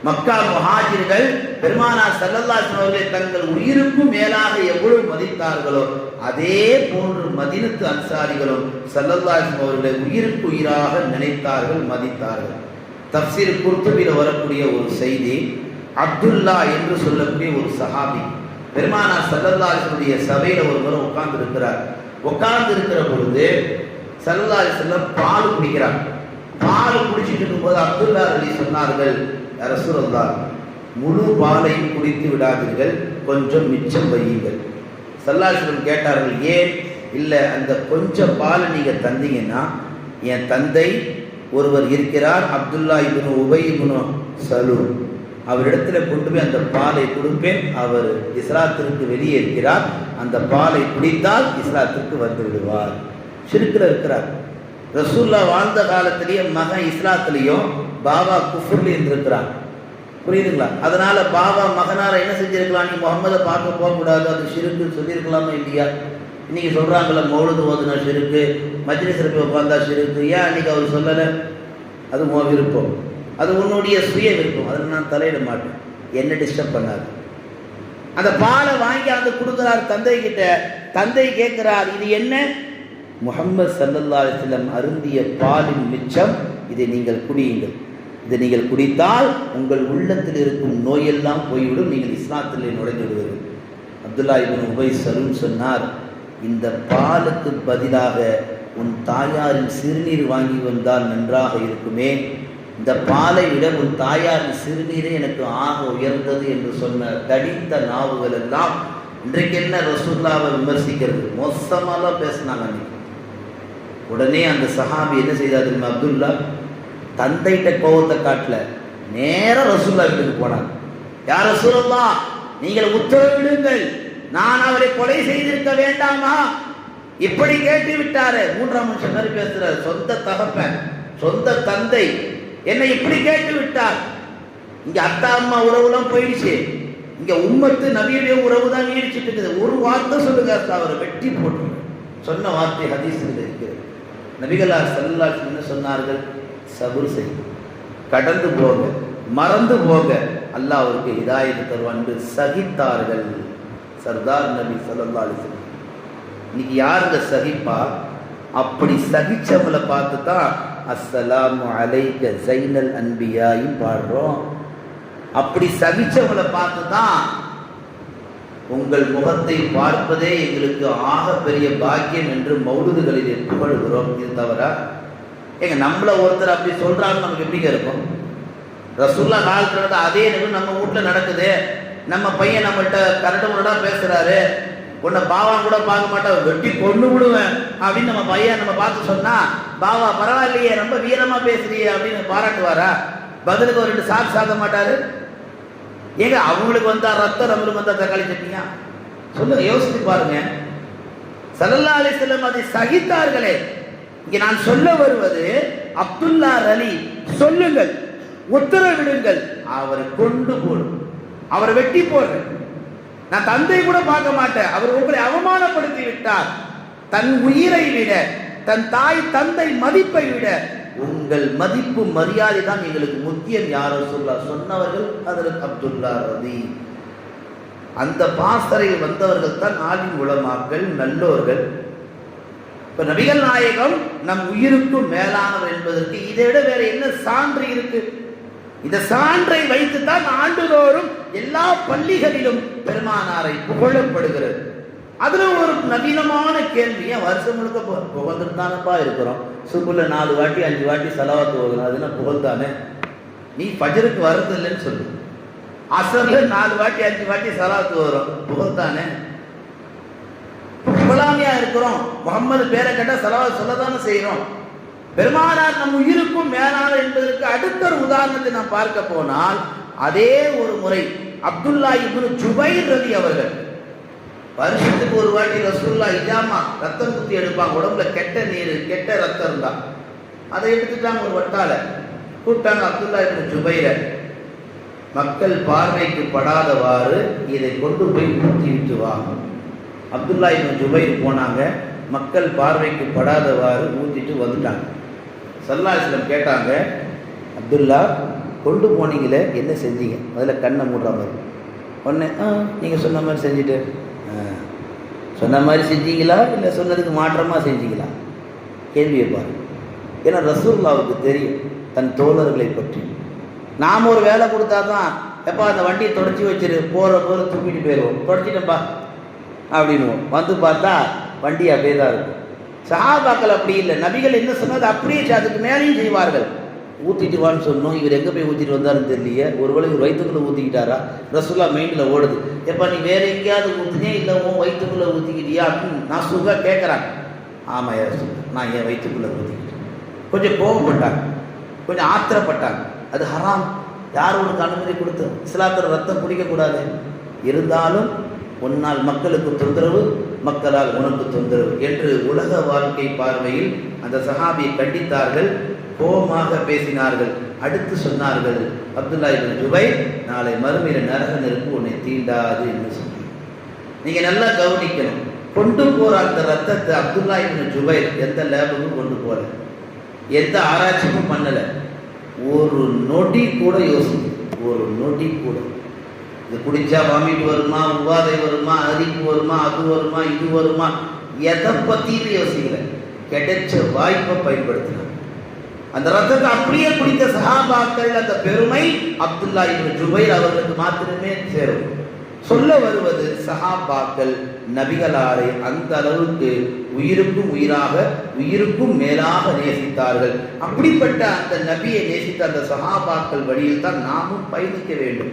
S2: மக்கா முஹாஜிர்கள் பெருமானார் ஸல்லல்லாஹு அலைஹி வஸல்லம் அவர்களை தங்கள் உயிருக்கும் மேலாக எவ்வளவு மதித்தார்களோ அதே போன்று மதீனத்து அன்சாரிகளும் ஸல்லல்லாஹு அலைஹி வஸல்லம் அவர்களை உயிருக்கு உயிராக நினைத்தார்கள், மதித்தார்கள். தஃப்சீர் குர்துபியில் வரக்கூடிய ஒரு செய்தி, அப்துல்லா என்று சொல்லக்கூடிய ஒரு சஹாபி பெருமானார் ஸல்லல்லாஹு அலைஹி வஸல்லம் சபையில ஒரு முறை உட்கார்ந்து இருக்கிறார். உட்கார்ந்து இருக்கிற பொழுது ஸல்லல்லாஹு அலைஹி வஸல்லம் பால் குடிக்கிறார். பால் குடிச்சிட்டு இருக்கும்போது அப்துல்லா அலி சொன்னார்கள், ரசூலுல்லாஹ் முழு பாலையும் குடித்து விடாதீர்கள், கொஞ்சம் மிச்சம் வையுங்கள். ஸல்லல்லாஹு அலைஹி வஸல்லம் கேட்டார்கள், ஏன்? இல்லை, அந்த கொஞ்சம் பாலை நீங்க தந்தீங்கன்னா என் தந்தை ஒருவர் இருக்கிறார், அப்துல்லா இப்னு உபை இப்னு சலூல், அவரிடத்துல கொண்டு போய் அந்த பாலை கொடுப்பேன். அவர் இஸ்லாத்திற்கு வெளியே இருக்கிறார், அந்த பாலை குடித்தால் இஸ்லாத்திற்கு வந்து விடுவார். ஷிர்க்ல இருக்கிறார். ரசூலுல்லாஹ் வாழ்ந்த காலத்திலேயே மகன் இஸ்லாத்திலையும் பாபா குஃப்ர்ல இருந்திருக்கிறான். புரியுதுங்களா? அதனால பாபா மகனார என்ன செஞ்சிருக்கலாம், நீ முகம்மதை பார்க்க போகக்கூடாது, அது ஷிர்க்குன்னு சொல்லியிருக்கலாமா இல்லையா? இன்னைக்கு சொல்றாங்கல்ல, மௌலுது ஓதுனா ஷிர்க்கு, மஜ்லிஸ்ல போய் உட்கார்ந்தா ஷிர்க்கு. ஏன் அன்னைக்கு அவர் சொல்லலை? அது உன் விருப்பம், அது உன்னுடைய சுய விருப்பம், அதில் நான் தலையிட மாட்டேன், என்ன டிஸ்டர்ப் பண்ணாது. அந்த பாலை வாங்கி அந்த கொடுக்குறார் தந்தை கிட்ட. தந்தை கேட்கிறார், இது என்ன? முஹம்மது ஸல்லல்லாஹு அலைஹி வஸல்லம் அருந்திய பாலின் மிச்சம், இதை நீங்கள் குடியுங்கள். இதை நீங்கள் குடித்தால் உங்கள் உள்ளத்தில் இருக்கும் நோயெல்லாம் போய்விடும், நீங்கள் இஸ்லாத்திலே நுழைந்து விடுவீர்கள். அப்துல்லா இப்னு உபை சலூல் சொன்னார், இந்த பாலுக்கு பதிலாக உன் தாயாரின் சிறுநீர் வாங்கி வந்தால் நன்றாக இருக்குமே, இந்த பாலை விட உன் தாயாரின் சிறுநீரே எனக்கு ஆக உயர்ந்தது என்று சொன்ன தடித்த நாவுகள் எல்லாம் இன்றைக்கு என்ன ரசூலுல்லாஹ்வை விமர்சிக்கிறது, மோசமாலாம் பேசினாங்க. உடனே அந்த சஹாபி என்ன செய்தார் தெரியுமா? அப்துல்லா தந்தைகிட்ட கோபத்தை காட்டல, நேரா ரசூலுல்லாஹ் வீட்டுக்கு போனார். யார் ரசூலுல்லாஹ், நீங்கள் உத்தரவிடுங்கள், நான் அவரை கொலை செய்திருக்க வேண்டாமா? இப்படி கேட்டு விட்டாரு. 3ஆம் மனுஷன் மாதிரி பேசுறாரு. சொந்த தகப்பன், சொந்த தந்தை என்னை இப்படி கேட்டு விட்டார். இங்க அத்தா அம்மா உறவுலாம் போயிடுச்சு, இங்க உம்மத்து நபியுடைய உறவு தான் நீடிச்சுட்டு இருக்குது. ஒரு வார்த்தை சொல்லுங்க, அவரை வெட்டி போட்டு சொன்ன வார்த்தை ஹதீஸில் இருக்கிறது. நபிகளார் ஸல்லல்லாஹு அலைஹி வஸல்லம் என்ன சொன்னார்கள்? சபுர் செய், கடந்து போக, மறந்து போக, அல்லாஹ் அவருக்கு ஹிதாயத் தருவான் என்று சகித்தார்கள். சர்தார் நபி ஸல்லல்லாஹு அலைஹி வஸல்லம். இன்னைக்கு யாருங்க சகிப்பா? அப்படி சகிச்சவங்களை பார்த்து தான் அஸ்ஸலாமு அலைக்க ஸைனல் அன்பியாயும் பாடுறோம். அப்படி சகிச்சவங்களை பார்த்து தான் உங்கள் முகத்தை பார்ப்பதே எங்களுக்கு ஆக பெரிய பாக்கியம் என்று மௌலுதுகளில் புகழுகிறோம். இது தவிர எங்க நம்மள ஒருத்தர் அப்படி சொல்றாங்க, நமக்கு எப்படிங்க இருக்கும்? ரசூலுல்லாஹ் காலத்துல அதே நிகழ்வு நம்ம வீட்டுல நடக்குது. நம்ம பையன் நம்மள்கிட்ட கரடு முரடா பேசுறாரு, உன்னை பாவா கூட பார்க்க மாட்டேன், வெட்டி கொண்டு விடுவேன் அப்படின்னு நம்ம பையன் நம்ம பார்த்து சொன்னா, பாவா பரவாயில்லையே, ரொம்ப வீரமா பேசுறியே அப்படின்னு பாராட்டுவாரா? பதிலுக்கு ஒரு 2 சாக்கு சாக்க மாட்டாரு. ஏங்க அவங்களுக்கு வந்தா ரத்தம், நம்மளுக்கு வந்தா தக்காளி சட்னியா? சொல்லுங்க, யோசித்து பாருங்க. ஸல்லல்லாஹு அலைஹி வஸல்லம் அதை சகித்தார்களே. இங்க நான் சொல்ல வருவது, அப்துல்லா அலி சொல்லுங்கள், உத்தரவிடுங்கள், அவரை கொண்டு போடும், அவரை வெட்டி போடுறேன், நான் தந்தை கூட பார்க்க மாட்டேன், அவர் உங்களை அவமானப்படுத்தி விட்டார். தன் உயிரை விட, தன் தாய் தந்தை மதிப்பை விட உங்கள் மதிப்பு மரியாதை தான் எங்களுக்கு முக்கியம். யார் ரசூலுல்லாஹ் சொன்னவர்கள் ஹஜ்ரத் அப்துல்லா ரதி. அந்த பாசறையில் வந்தவர்கள் தான் ஆலிம் உலமாக்கள், நல்லோர்கள். இப்ப நபிகள் நாயகம் நம் உயிருக்கும் மேலானவர் என்பதற்கு இதை விட வேற என்ன சான்று இருக்கு? இந்த சான்றை வைத்துத்தான் ஆண்டுதோறும் எல்லா பள்ளிகளிலும் பெருமானாரை புகழப்படுகிறது. அதுல ஒரு நவீனமான கேள்வி, வருஷம் முழுக்க புகழ்ந்துட்டு தானப்பா இருக்கிறோம், சுபுல 4 வாட்டி 5 வாட்டி சலவாத்து ஓதுறோம், அதுனா புகழ் தானே? நீ ஃபஜ்ருக்கு வரது இல்லைன்னு சொல்லு, அசர்ல 4 வாட்டி 5 வாட்டி சலவாத்து ஓதுறோம், புகழ் தானே? புகழாமையா இருக்கிறோம், முகம்மது பேரை கேட்டா சலவாத் சொல்லதானே செய்யறோம். பெருமானார் நம் உயிருக்கும் மேலான என்பதற்கு அடுத்த ஒரு உதாரணத்தை நாம் பார்க்க போனால், அதே ஒரு முறை அப்துல்லா இப்னு ஜுபைர் ரலி அவர்கள் வருஷத்துக்கு ஒரு வாட்டி ரசூலுல்லாஹ் இஜாமா ரத்தம் குத்தி எடுப்பாங்க. உடம்புல கெட்ட நீர் கெட்ட ரத்தம் இருந்தா அதை எடுத்துட்டாங்க. ஒரு வட்டால கூப்பிட்டாங்க அப்துல்லா இப்னு ஜுபைர. மக்கள் பார்வைக்கு படாதவாறு இதை கொண்டு போய் ஊற்றி விட்டு வா. அப்துல்லா இப்னு ஜுபைர் போனாங்க. மக்கள் பார்வைக்கு படாதவாறு ஊற்றிட்டு வந்துட்டாங்க. ஸல்லல்லாஹு அலைஹி வஸல்லம் கேட்டாங்க, அப்துல்லா கொண்டு போனீங்களே என்ன செஞ்சீங்க? அதில் கண்ணை மூடுற மாதிரி ஒன்று நீங்கள் சொன்ன மாதிரி செஞ்சுட்டு சொன்ன மாதிரி செஞ்சீங்களா இல்லை சொன்னதுக்கு மாற்றமாக செஞ்சீங்களா? கேள்வியை பாருங்க. ஏன்னா ரசூலுல்லாஹ்வுக்கு தெரியும் தன் தோழர்களை பற்றி. நாம் ஒரு வேலை கொடுத்தா தான் எப்பா அந்த வண்டியை தொடச்சி வச்சிரு, போகிற போகிற தூக்கிட்டு போயிடுவோம், தொடச்சிட்டப்பா அப்படின்வோம். வந்து பார்த்தா வண்டி அப்படியே தான் இருக்கும். சஹாபாக்கள் அப்படி இல்லை. நபிகள் என்ன சொன்னது அப்படியே அதுக்கு மேலேயும் செய்வார்கள். ஊற்றிட்டு வான்னு சொன்னோம், இவர் எங்கே போய் ஊற்றிட்டு வந்தாருன்னு தெரியலையே, ஒருவேளை இவர் வயிற்றுக்குள்ளே ஊற்றிக்கிட்டாரா? ரசூலுல்லாஹ் மைண்டில் ஓடுது, எப்பா நீ வேற எங்கேயாவது ஊற்றினே இல்லை உன் வயிற்றுக்குள்ளே ஊற்றிக்கிட்டியா அப்படின்னு நான் சுகா கேட்குறாங்க. ஆமாம் யார் சொல்லுங்க, நான் என் வயிற்றுக்குள்ளே ஊற்றிக்கிட்டேன். கொஞ்சம் கோபப்பட்டாங்க, கொஞ்சம் ஆத்திரப்பட்டாங்க. அது ஹராம், யார் உனக்கு அனுமதி கொடுத்து? இஸ்லாத்தில் ரத்தம் குடிக்கக்கூடாது. இருந்தாலும் உன்னால் மக்களுக்கு தொந்தரவு, மக்களால் உனக்கு தொந்தரவு என்று உலக வாழ்க்கை பார்வையில் அந்த சஹாபியை கண்டித்தார்கள், கோபமாக பேசினார்கள். அடுத்து சொன்னார்கள், அப்துல்லா இப்னு ஜுபைர் நாளை மறுமையில நரக நெருப்பு உன்னை தீண்டாது என்று சொன்னார். நீங்கள் நல்லா கவனிக்கணும். கொண்டு போகிற அந்த ரத்தத்தை அப்துல்லா இப்னு ஜுபைர் எந்த லேபுக்கும் கொண்டு போகல, எந்த ஆராய்ச்சியும் பண்ணலை. ஒரு நொடி கூட யோசிக்க, ஒரு நொடி கூட இது குடிச்சா வாமிட்டு வருமா, உபாதை வருமா, அரிப்பு வருமா, அது வருமா, இது வருமா, எதை பற்றியும் யோசிக்கல. கிடைச்ச வாய்ப்பை பயன்படுத்தினார். அந்த ரத்தத்தை அப்படியே குடித்த சஹாபாக்கள் அந்த பெருமை அப்துல்லா இப்னு ஜுபைர் அவர்களுக்கு மாத்திரமே சேரும். சொல்ல வருவது சஹாபாக்கள் நபிகளாரை அந்த அளவுக்கு உயிருக்கும் உயிராக, உயிருக்கும் மேலாக நேசித்தார்கள். அப்படிப்பட்ட அந்த நபியை நேசித்த அந்த சஹாபாக்கள் வழியில் தான் நாமும் பயணிக்க வேண்டும்.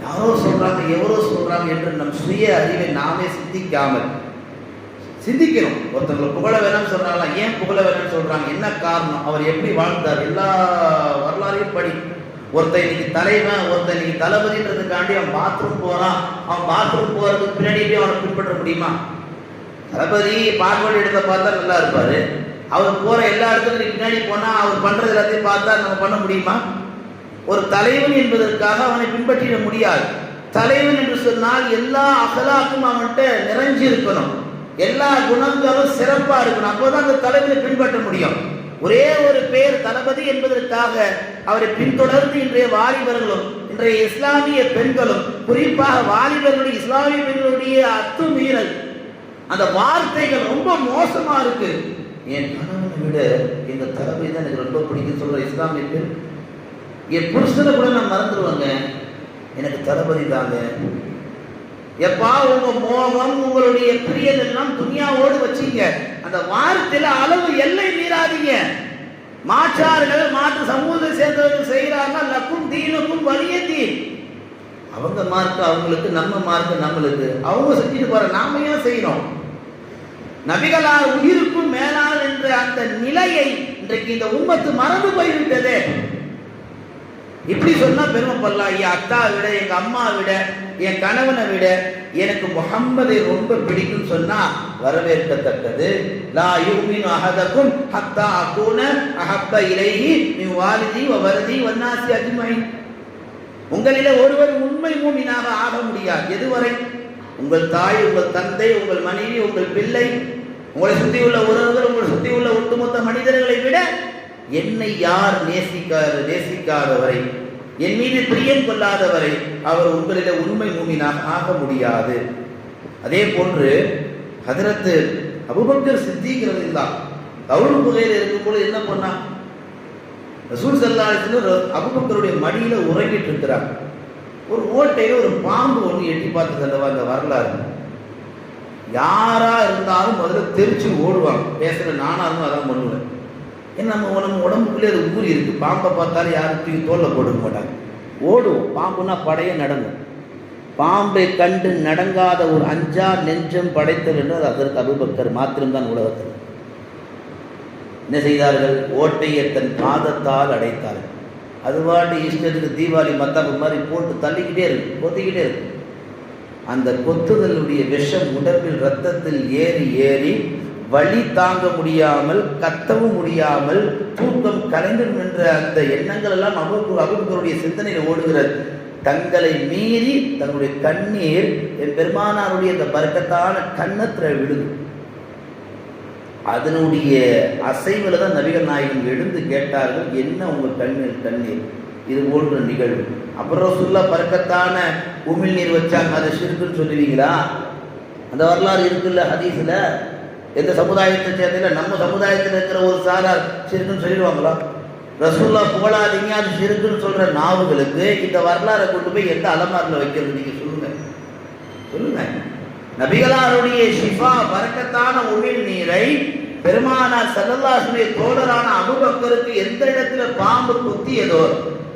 S2: யாரோ சொல்றாங்க, எவரோ சொல்றாங்க என்று நம் சுய அறிவை நாமே சிந்திக்கணும். ஒருத்தவங்களை புகழ வேணும்னு சொல்றாங்களா, ஏன் புகழ வேணும்னு சொல்றாங்க, என்ன காரணம், அவர் எப்படி வாழ்ந்தார், எல்லா வரலாறையும் படி. ஒருத்தன் இன்னைக்கு தலைவன், ஒருத்தன் இன்னைக்கு தளபதின்றதுக்காண்டி அவன் பாத்ரூம் போறான், அவன் பாத்ரூம் போறதுக்கு பின்னாடி அவனை பின்பற்ற முடியுமா? தளபதி பார்வர்டு இடத்தை பார்த்தா நல்லா இருப்பாரு, அவர் போற எல்லா இடத்துக்கும் பின்னாடி போனா அவர் பண்றது எல்லாத்தையும் பார்த்தா நம்ம பண்ண முடியுமா? ஒரு தலைவன் என்பதற்காக அவனை பின்பற்றிட முடியாது. தலைவன் என்று சொன்னால் எல்லா அகலாக்கும் அவன்கிட்ட நிறைஞ்சு இருக்கணும், எல்லா குணங்களும் சிறப்பா இருக்கணும். அப்போதான் அந்த தலைவனை பின்பற்ற முடியும். ஒரே ஒரு பேர் தளபதி என்பதற்காக அவரை பின்தொடர்ந்து இன்றைய வாலிபர்களும், இன்றைய இஸ்லாமிய பெண்களும், குறிப்பாக வாலிபர்களுடைய இஸ்லாமிய பெண்களுடைய அத்துமீறல், அந்த வார்த்தைகள் ரொம்ப மோசமா இருக்கு. என் கணவனை விட எங்க தளபதி தான் எனக்கு ரொம்ப பிடிக்கும் சொல்ற இஸ்லாமிய பெண், என் புருஷனை கூட நான் மறந்துடுவாங்க, எனக்கு தளபதி தாங்க. எப்பா உங்க மோகம், உங்களுடைய பிரியல் எல்லாம் துனியாவோடு வச்சீங்க. அந்த வார்த்தையில அளவு எல்லை மீறாதீங்க. மாற்றார்கள், மாற்று சமூகத்தை சேர்ந்தவர்கள் செய்கிறாங்க, லக்கும் தீனுக்கும் வலிய தீன். அவங்க மார்க்கு அவங்களுக்கு, நம்ம மார்க்கு நம்மளுக்கு. அவங்க செஞ்சுட்டு போற, நாம ஏன் செய்யணும்? நபிகளார் உயிருக்கும் மேலால் என்ற அந்த நிலையை இன்றைக்கு இந்த உம்மத்து மறந்து போய்விட்டதே. இப்படி சொன்னா பெருமைப்படலாம். என் அத்தா விட, எங்க அம்மா விட, என் கணவனை விட எனக்கு முஹம்மதை ரொம்ப பிடிக்கும் சொன்னா வரவேற்கத்தக்கது. லா யுமினு அஹதக்கும் ஹத்தா அகூன அஹப்ப இலைஹி மின் வாலிதி வ வலதி வன்னாசி அஜ்மைன். உங்களிலே ஒருவர் உண்மை மூமினாக ஆக முடியாது எதுவரை உங்கள் தாய், உங்கள் தந்தை, உங்கள் மனைவி, உங்கள் பிள்ளை, உங்களை சுற்றியுள்ள உறவுகள், உங்களை சுற்றியுள்ள ஒட்டுமொத்த மனிதர்களை விட என்னை யார் நேசிக்காதவரை, என் மீது பிரியம் கொள்ளாதவரை அவர் உங்களிட உண்மை மூமினாக ஆக முடியாது. அதே போன்று ஹதரத் அபூபக்கர் சித்திக் ரலியல்லாஹு கவுல் குகையில் இருக்கும்போது என்ன பண்ணா, ரசூல் ஸல்லல்லாஹு அலைஹி வஸல்லம் அபூபக்கருடைய மடியில உறங்கிட்டு இருக்கிறார். ஒரு ஓட்டையில ஒரு பாம்பு ஒன்று எட்டி பார்த்து தந்தவா அந்த வரலாறு. யாரா இருந்தாலும் முதல்ல தெரிச்சு ஓடுவாங்க. பேசுற நானா இருந்தாலும் அதான் பண்ணுவேன். ஏன்னா நம்ம உடம்புக்குள்ளே அது ஊறி இருக்கு. பாம்பை பார்த்தாலும் யாரும் தூக்கி தோல்ல போட்டுக்க மாட்டாங்க, ஓடுவோம். பாம்புனா படைய நடங்கும். பாம்பை கண்டு நடங்காத ஒரு அஞ்சார் நெஞ்சம் படைத்தல் என்று அது அதற்கு அபூபக்கர் மாத்திரம்தான் உலகத்தில். என்ன செய்தார்கள்? ஓட்டையை தன் பாதத்தால் அடைத்தார்கள். அதுவாட்டு இஷ்டத்துக்கு தீபாவளி மத்தாப்பு மாதிரி போட்டு தள்ளிக்கிட்டே இருக்கு, கொத்திக்கிட்டே இருக்கு. அந்த கொத்துதலுடைய விஷம் உடம்பில் ரத்தத்தில் ஏறி ஏறி வலி தாங்க முடியாமல், கத்தவும் முடியாமல், தூக்கம் கலைந்துடும் என்ற அந்த எண்ணங்கள் எல்லாம் அபூபக்கருடைய சிந்தனையில் ஓடுகிறது. தங்களை மீறி தங்களுடைய கண்ணீர் என் பெருமானாருடைய அந்த பரக்கத்தான கன்னத்தில் விடுது. அதனுடைய அசைவில் தான் நபிகள் நாயகம் எழுந்து கேட்டார்கள், என்ன உங்கள் கண்ணீர் இது போன்ற நிகழ்வு. அப்புறம் ரசூலுல்லாஹ் பரக்கத்தான உமிழ் நீர் வச்சாங்க, அதை ஷிர்க்குன்னு சொல்லுவீங்களா? அந்த வரலாறு இருக்குல்ல ஹதீஸ்ல. எந்த சமுதாயத்தை சேர்ந்த நம்ம சமுதாயத்தில் இருக்கிற ஒரு சாரார் ஷிர்க்குன்னு சொல்லிடுவாங்களா? ரசூலுல்லாஹ் புகழாதீங்க அது ஷிர்க்குன்னு சொல்ற நாவுகளுக்கு இந்த வரலாறை கொண்டு போய் எந்த அலமாரில் வைக்கிறது? நீங்க சொல்லுங்க. நபிகளாருடைய ஷிஃபா பரக்கத்தான உமிழ் நீரை பெருமானார் ஸல்லல்லாஹு அலைஹி வஸல்லம் தோழரான அபூபக்கருக்கு எந்த இடத்துல பாம்பு குத்தியதோ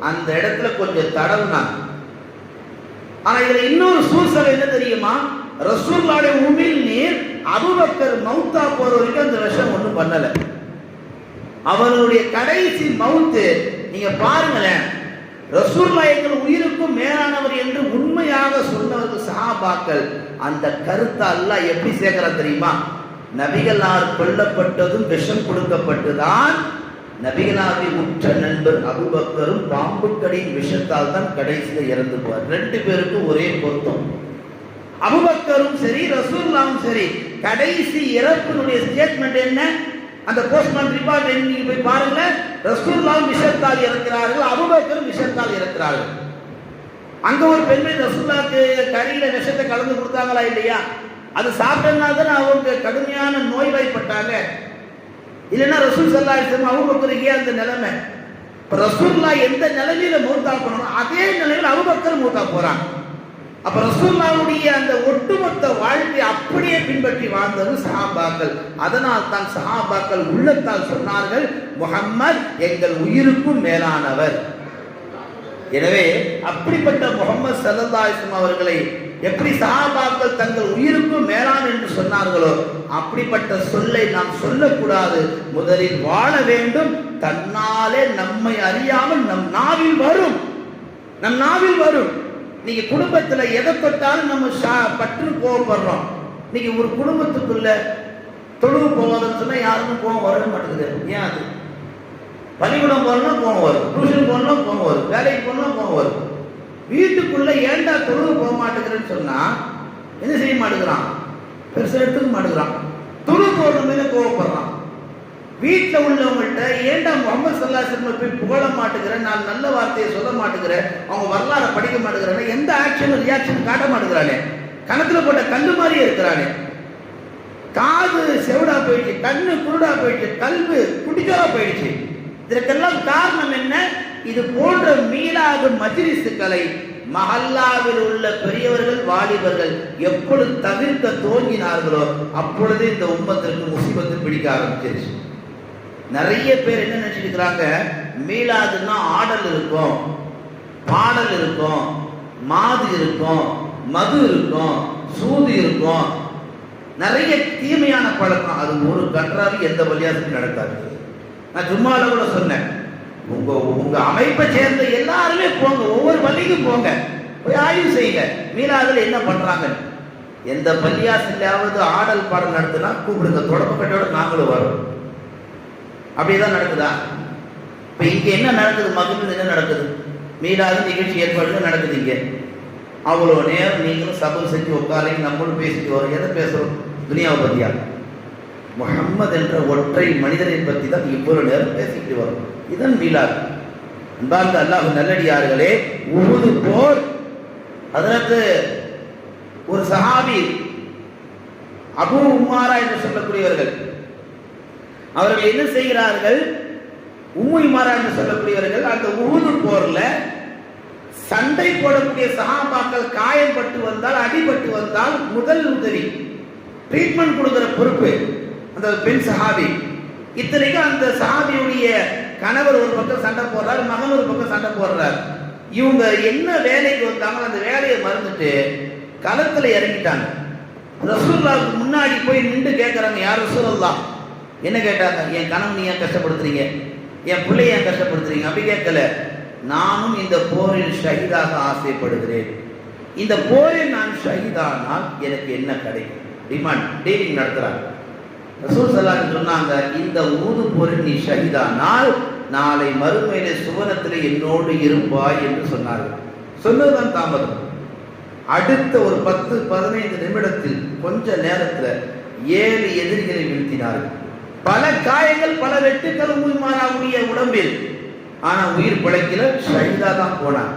S2: அந்த இடத்துல கொஞ்சம் தடவுனாங்க. ஆனா இதுல இன்னொரு சூசல் என்ன தெரியுமா? ரசூலுல்லாஹ்வுடைய உமிழ் நீர் அபூபக்கர் மௌத்தா போற வரைக்கும் அந்த விஷம் ஒண்ணும் பண்ணல. அவருடைய கடைசி மௌத்து நீங்க பாருங்களேன். ரசூலுல்லாஹ் எங்கள் உயிருக்கும் மேலானவர் என்று உண்மையாக சொன்னவர்கள் சஹாபாக்கள். அந்த கருத்தை அல்லாஹ் எப்படி சேர்க்கிறான் தெரியுமா? நபிகளார் கொல்லப்பட்டதும் விஷம் கொடுக்கப்பட்டுதான். நபிகளாருடைய உற்ற நண்பர் அபூபக்கரும் பாம்புக்கடியின் விஷத்தால் தான் கடைசியில் இறந்து போவார். 2 பேருக்கும் ஒரே பொருத்தம். அபூபக்கரும் சரி ரசூலுல்லாஹும் சரி கடைசி இறப்பினுடைய ஸ்டேட்மெண்ட் என்ன? அந்த போஸ்ட்மார்ட்டம் ரிப்போர்ட் நீங்க போய் பாருங்க. ரசூலுல்லாஹ் விஷத்தால் இறக்கிறார்கள், அபூபக்கரும் விஷத்தால் இறக்கிறார்கள். அங்க ஒரு பெண்மணி ரசூலுல்லாஹ்க்கு கறியில விஷத்தை கலந்து கொடுத்தாங்களா இல்லையா? அது சாப்பிட்டதுனால தான் அவங்க கடுமையான நோய்வாய்ப்பட்டாங்க. இல்லைன்னா ரசூல் ஸல்லல்லாஹு அலைஹி வஸல்லம் அபூபக்கருக்கு அந்த நிலைமை. இப்ப ரசூலுல்லாஹ் எந்த நிலையில மௌத்தா போனாலும் அதே நிலையில் அபூபக்கர் மௌத்தா போறாங்க. அப்ப ரசூலுல்லாஹ்வுடைய அந்த ஒட்டுமொத்த வாழ்க்கை அப்படியே பின்பற்றி வாழ்ந்தது சஹாபாக்கள். அதனால் தான் சஹாபாக்கள் உள்ளத்தால் சொன்னார்கள், முஹம்மத் எங்கள் உயிருக்கும் மேலானவர். எனவே அப்படிப்பட்ட முஹம்மது ஸல்லல்லாஹு அலைஹி வஸல்லம் அவர்களை எப்படி சஹாபாக்கள் தங்கள் உயிருக்கும் மேலான என்று சொன்னார்களோ அப்படிப்பட்ட சொல்லை நாம் சொல்லக்கூடாது. முதலில் வாழ வேண்டும். தன்னாலே நம்மை அறியாமல் நம் நாவில் வரும். நீங்க குடும்பத்துல எதை தொட்டாலும் நம்ம பற்று கோவப்படுறோம். நீங்க ஒரு குடும்பத்துக்குள்ள தொழுவு போவாதுன்னு சொன்னா யாருக்கும் கோவம் வரவே மாட்டேங்குது. ஏன்? அது பள்ளிக்கூடம் போனா கோவம் வரும், டியூஷன் போனா கோவம் வரும், வேலைக்கு போனா கோவம் வரும். வீட்டுக்குள்ள ஏண்டா தொழுவு போக மாட்டேங்கிறேன்னு சொன்னா என்ன செய்ய மாட்டேங்கிறான்? பெருசா எடுத்துக்க மாட்டேங்கிறான். தொழுவு போடுற மேல கோவப்படுறான். வீட்டில் உள்ளவங்கள்ட்ட ஏண்டா முஹம்மது ஸல்லல்லாஹு அலைஹி வஸல்லம் போய் புகழ மாட்டேங்கிறேன், நான் நல்ல வார்த்தையை சொல்ல மாட்டேங்கிறேன், அவங்க வரலாறை படிக்க மாட்டேங்கிறேன், எந்த ஆக்ஷனும் ரியாக்ஷன் காட்ட மாட்டேங்கிறானே, கணத்துல போட்ட கல்லு மாதிரியே இருக்கிறானே, காது செவிடா போயிடுச்சு, கண்ணு குருடா போயிடுச்சு, கல்வி குடிச்சோரா போயிடுச்சு. இதற்கெல்லாம் காரணம் என்ன? இது போன்ற மீலாது மஜ்லிஸ்களை மஹல்லாவில் உள்ள பெரியவர்கள் வாலிபர்கள் எப்பொழுது தவிர்க்க துவங்கினார்களோ அப்பொழுது இந்த உம்மத்திற்கு முசீபத்து பிடிக்க ஆரம்பிச்சிருச்சு. நிறைய பேர் என்ன நினைச்சிருக்கிறாங்க, மீலாதுன்னா ஆடல் இருக்கும், பாடல் இருக்கும், மாது இருக்கும், மது இருக்கும், சூது இருக்கும், நிறைய தீமையான பழக்கம். அது ஒரு கன்றாவி எந்த வழியாசும் நடக்காது. நான் ஜும்மால கூட சொன்னேன், உங்க அமைப்பை சேர்ந்த எல்லாருமே போங்க, ஒவ்வொரு பள்ளிக்கும் போங்க, போய் ஆய்வு செய்யுங்க மீலாதுல என்ன பண்றாங்க. எந்த பள்ளியாசிலாவது ஆடல் பாடல் நடத்துனா கூப்பிடுங்க, தொடக்கப்பட்டோட நாங்களும் வரோம். அப்படிதான் நடக்குதா? இப்ப இங்க என்ன நடக்குது? மகன் என்ன நடக்குது? மீலாது நிகழ்ச்சி ஏற்பாடு நடக்குது. இங்க அவ்வளவு நேரம் நீங்களும் சபம் செஞ்சு உட்காரையும் நம்மளும் பேசிட்டு வரோம். எதை பேசுறோம்? துனியாவை பத்தியா? முஹம்மது என்ற ஒற்றை மனிதரை பற்றி தான் இவ்வளவு நேரம் பேசிட்டு வரும். இதன் மீலாது. அன்பார்ந்த அல்லாஹ் நல்லடியார்களே, உஹுது போர், அதற்கு ஒரு சஹாபி அபூ உமாரா என்று சொல்லக்கூடியவர்கள், அவர்கள் என்ன செய்கிறார்கள்? உம்மு உமாரா என்று சொல்லக்கூடியவர்கள் அந்த உஹுது போர்ல சண்டை போடக்கூடிய சஹாபாக்கள் காயப்பட்டு வந்தால், அடிபட்டு வந்தால் முதல் உதவி ட்ரீட்மெண்ட் கொடுக்கிற பொறுப்பு அந்த பெண் சஹாபி. இத்தனைக்கும் அந்த சஹாபியுடைய கணவர் ஒரு பக்கம் சண்டை போடுறாரு, மகன் ஒரு பக்கம் சண்டை போடுறாரு. இவங்க என்ன வேலைக்கு வந்தாங்களோ அந்த வேலையை மறந்துட்டு களத்துல இறங்கிட்டாங்க. ரசூலுல்லாஹ்வுக்கு முன்னாடி போய் நின்று கேட்கறாங்க, யார் ரசூலுல்லாஹ்? என்ன கேட்டாங்க? என் கணவன் ஏன் கஷ்டப்படுத்துறீங்க, என் பிள்ளைய ஏன் கஷ்டப்படுத்துறீங்க? அப்படி கேட்கல, நானும் இந்த போரில் ஷஹீதாக ஆசைப்படுகிறேன். இந்த போரில் நான் ஷஹீதானால் எனக்கு என்ன கிடைக்கும்? டிமாண்ட் டீலிங் நடத்துறாங்க. ரசூல் ஸல்லல்லாஹு அலைஹி வஸல்லம் சொன்னாங்க, இந்த ஊது போரில் நீ ஷஹீதானால் நாளை மறுமையிலே சுவனத்திலே என்னோடு இருப்பாய் என்று சொன்னார்கள். சொன்னதுதான் தாமதம். அடுத்த ஒரு 10-15 நிமிடத்தில் கொஞ்ச நேரத்தில் 7 எதிரிகளை வீழ்த்தினார்கள். பல காயங்கள், பல வெட்டுக்கள் உயிர்மானாவுடைய உடம்பில். ஆனா உயிர் பிழைக்கல, ஷஹீதா தான் போனாங்க.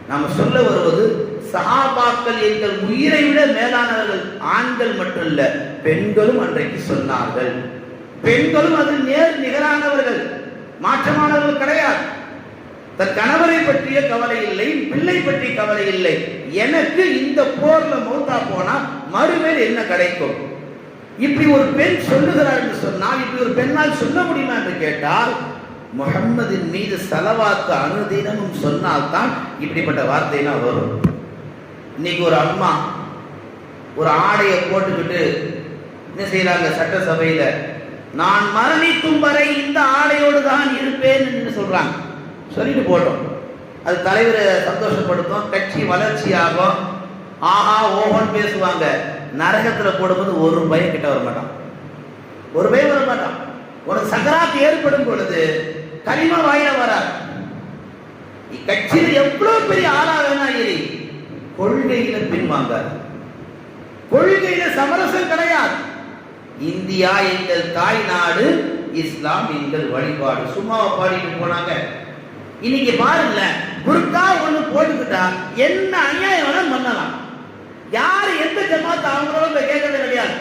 S2: நாம சொல்ல வருவது, சஹாபாக்கள் எங்கள் உயிரை விட மேலானவர்கள். ஆண்கள் மட்டும் இல்ல, பெண்களும் அன்றைக்கு சொன்னார்கள். பெண்களும் அதில் நேர் நிகரானவர்கள், மாற்றமானவர்கள் கிடையாது. தன் கணவரை பற்றிய கவலை இல்லை, பிள்ளை பற்றிய கவலை இல்லை. எனக்கு இந்த போர்ல மௌத்தா போனா மறுமையில் என்ன கிடைக்கும்? இப்படி ஒரு பெண் சொல்லுகிறார் என்று சொன்னால், இப்படி ஒரு பெண்ணால் சொல்ல முடியுமா என்று கேட்டால், முஹம்மதின் மீது ஸலவாத் அனுதினமும் சொன்னால்தான் இப்படிப்பட்ட வார்த்தையெல்லாம் வரும். இன்னைக்கு ஒரு அம்மா ஒரு ஆடையை போட்டுக்கிட்டு என்ன செய்யறாங்க சட்டசபையில, நான் மரணிக்கும் வரை இந்த ஆடையோடு தான் இருப்பேன் என்று சொல்றாங்க. சொல்லிட்டு போட்டோம், அது தலைவரை சந்தோஷப்படுத்தும், கட்சி வளர்ச்சியாகும், ஆஹா ஓஹோன்னு பேசுவாங்க. நரகத்துல போடும்போது ஒரு பயம் கிட்ட வர மாட்டான், ஒரு பயம் வர மாட்டான். உனக்கு சக்கராத்து ஏற்படும் பொழுது கலிமா வாயில வராது. கட்சியில் எவ்வளவு பெரிய ஆளா வேணா இரு, கொள்கையில பின்வாங்காது, கொள்கையில சமரசம் கிடையாது. இந்தியா எங்கள் தாய் நாடு, இஸ்லாம் எங்கள் வழிபாடு. சும்மாவை பாடிட்டு போனாங்க. இன்னைக்கு பாருங்கள, புர்கா ஒண்ணு போட்டுக்கிட்டா என்ன அநியாயம் வேணா பண்ணலாம். யாரு எந்த ஜமாத் அவங்களோட கேட்கறது கிடையாது.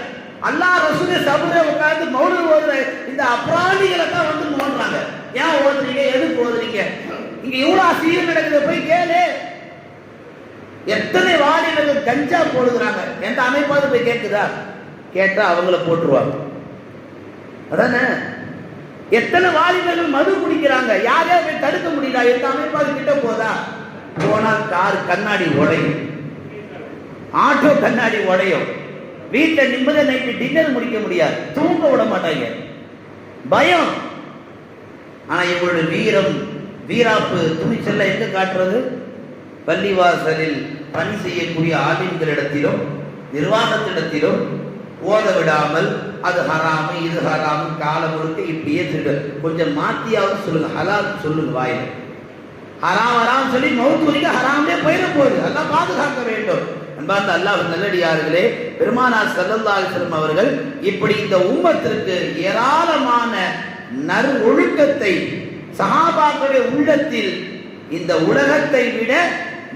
S2: அல்லாஹ் ரசூலே சபுரே உட்கார்ந்து மௌலூத் ஓதுற இந்த அப்ராணிகளை தான் வந்து நோண்டுறாங்க. ஏன் ஓதுறீங்க, எதுக்கு ஓதுறீங்க? இங்க இவ்வளவு அசிங்கம் நடக்குது, போய் கேளு. எத்தனை வாலிபர்கள் கஞ்சா போடுகிறாங்க, எந்த அமைப்பாவது போய் கேட்குதா? கேட்டா அவங்கள போட்டுருவாங்க. அதானே? எத்தனை வாலிபர்கள் மது குடிக்கிறாங்க, யாரையா போய் தடுக்க முடியல? எந்த அமைப்பாவது கிட்ட போதா? போனா கார் கண்ணாடி உடையும், ஆட்டோ கண்ணாடி உடையும், வீட்டில் நிம்மதியா நைட்டு டின்னர் முடிக்க முடியாது, தூங்க விட மாட்டாங்க, பயம். ஆனா இவங்களுடைய வீரம், வீராப்பு, துணிச்சல்ல எங்க காட்டுறது? பள்ளிவாசலில் பணி செய்யக்கூடிய ஆலிம்களிடத்திலும் நிர்வாகத்திடத்திலும் ஓத விடாமல் அது ஹராமு இது ஹராமு காலம் முழுக்க இப்படியே சொல்லுங்க. கொஞ்சம் மாத்தியாவது சொல்லுங்க, ஹலால் சொல்லுங்க வாயில. ஹராம் ஹராம் சொல்லி மௌத்து வரைக்கும் ஹராமே போயிட போகுது. அல்லாஹ் பாதுகாக்க வேண்டும். அன்பார்ந்த அல்லாஹ் நல்லடியார்களே, பெருமானார் ஸல்லல்லாஹு அலைஹி வஸல்லம் அவர்கள் இப்படி இந்த உம்மத்திற்கு ஏராளமான நறு ஒழுக்கத்தை சஹாபாக்களுடைய உள்ளத்தில், இந்த உலகத்தை விட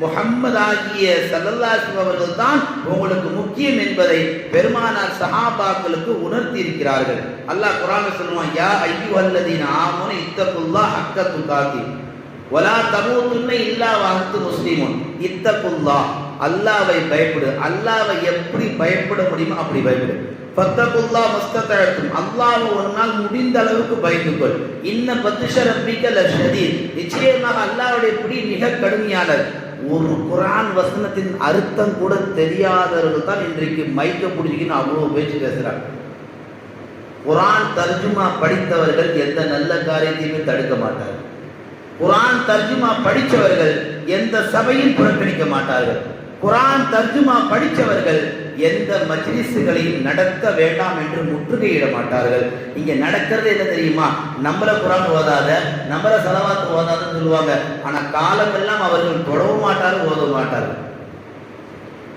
S2: முஹம்மது ஆகிய ஸல்லல்லாஹு அலைஹி வஸல்லம் அவர்கள் தான் உங்களுக்கு முக்கியம் என்பதை பெருமானார் சஹாபாக்களுக்கு உணர்த்தி இருக்கிறார்கள். அல்லாஹ் குர்ஆனில் சொல்லுவான், யா அய்யுஹல்லதீன ஆமனு இத்தகுல்லாஹ ஹக்க துகாத்தி வலா தமூதுன்ன இல்லா வ அன்தும் முஸ்லிமூன். இத்தகுல்லாஹ், அல்லாஹ்வை பயப்படு. அல்லாஹ்வை எப்படி பயப்பட முடியுமோ அப்படி பயப்படு. ஃபத்தகுல்லாஹ் மஸ்ததஅத்தும், அல்லாஹ்வை உன்னால் முடிந்த அளவுக்கு பயந்துக்கொள். இன்ன பத்ஷ ரப்பிக லஷதீத், நிச்சயமாக அல்லாஹ்வுடைய பிடி மிக கடுமையானது. ஒரு குர்ஆன் வசனத்தின் அர்த்தம் கூட தெரியாதவர்கள் தான் இன்றைக்கு மைக்க பிடிச்சிக்கின்னு அவ்வளவு பேச்சு பேசுறாங்க. குர்ஆன் தர்ஜுமா படித்தவர்கள் எந்த நல்ல காரியத்தையுமே தடுக்க மாட்டார்கள். குர்ஆன் தர்ஜுமா படித்தவர்கள் எந்த சபையும் புறக்கணிக்க மாட்டார்கள். குர்ஆன் தர்ஜுமா படித்தவர்கள் எந்த மஜ்லிஸ்களையும் நடத்த வேண்டாம் என்று முற்றுகையிட மாட்டார்கள். இங்க நடக்கிறது என்ன தெரியுமா? நம்மள குர்ஆன் ஓதாத, நம்மள ஸலவாத் ஓதாதன்னு சொல்லுவாங்க. ஆனா காலமெல்லாம் அவர்கள் தொடவும் மாட்டார்கள், ஓத மாட்டார்கள்.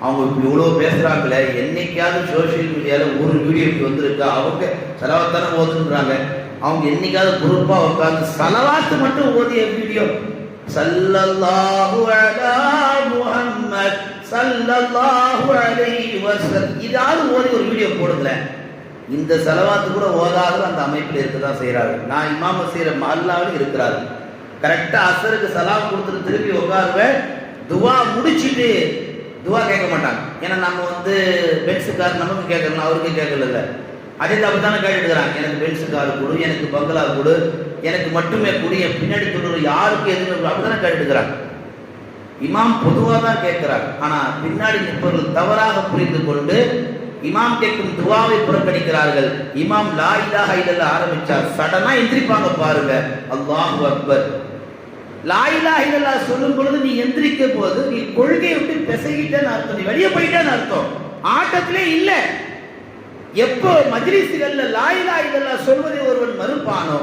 S2: அவங்க இவ்வளவு பேசுறாங்களே, என்னைக்காவது சோசியல் மீடியால ஒரு வீடியோக்கு வந்திருக்கா? அவங்க ஸலவாத்தான ஓதுன்றாங்க. அவங்க என்னைக்காவது பொறுப்பா உட்கார்ந்து ஸலவாத் மட்டும் ஓதிய வீடியோ, ஸல்லல்லாஹு அலா முஹம்மத் ஸல்லல்லாஹு அலைஹி வஸல்லம், இதாவது ஓதி ஒரு வீடியோ போடுங்க. இந்த ஸலவாத் கூட ஓதாத அந்த அமைப்பில் இருக்கதான் செய்யறாங்க. நான் இமாம செய்யற மஹல்லாவில் இருக்கிறாரு. கரெக்டா அசருக்கு சலாம் கொடுத்துட்டு திருப்பி உட்காருவேன். துவா முடிச்சுட்டு துவா கேட்க மாட்டாங்க. ஏன்னா நம்ம பென்ஸ் கார் நமக்கு கேட்கணும், அவருக்கு கேட்கல. அதே தப்பு தானே கேட்டுட்டு இருக்கிறாங்க. எனக்கு பென்ஸ் கார் கொடு, எனக்கு பங்களா கொடு, எனக்கு மட்டுமே கொடு, என் பின்னாடி தொண்ணூறு யாருக்கு எதுவும் அப்படித்தானே கேட்டுட்டு இருக்கிறாங்க. இமாம் பொதுவாக தான் கேட்கிறார். ஆனா பின்னாடி நிற்பவர்கள் தவறாக புரிந்து கொண்டு இமாம் கேட்கும் துவாவை புறக்கணிக்கிறார்கள். இமாம் லா இலாஹ இல்லல்லாஹ் ஆரம்பிச்சார், சடனா எந்திரிப்பாங்க பாருங்க, அல்லாஹு அக்பர், லா இலாஹ இல்லல்லாஹ் சொல்லும் பொழுது நீ எந்திரிக்கும் போது நீ கொள்கையை விட்டு பிசைகிட்டேன்னு அர்த்தம், நீ வெளியே போயிட்டேன்னு அர்த்தம், ஆட்டத்திலே இல்ல. எப்போ மஜ்லிஸ்கள்ல லா இலாஹ இல்லல்லாஹ் சொல்வதை ஒருவன் மறுப்பானோ,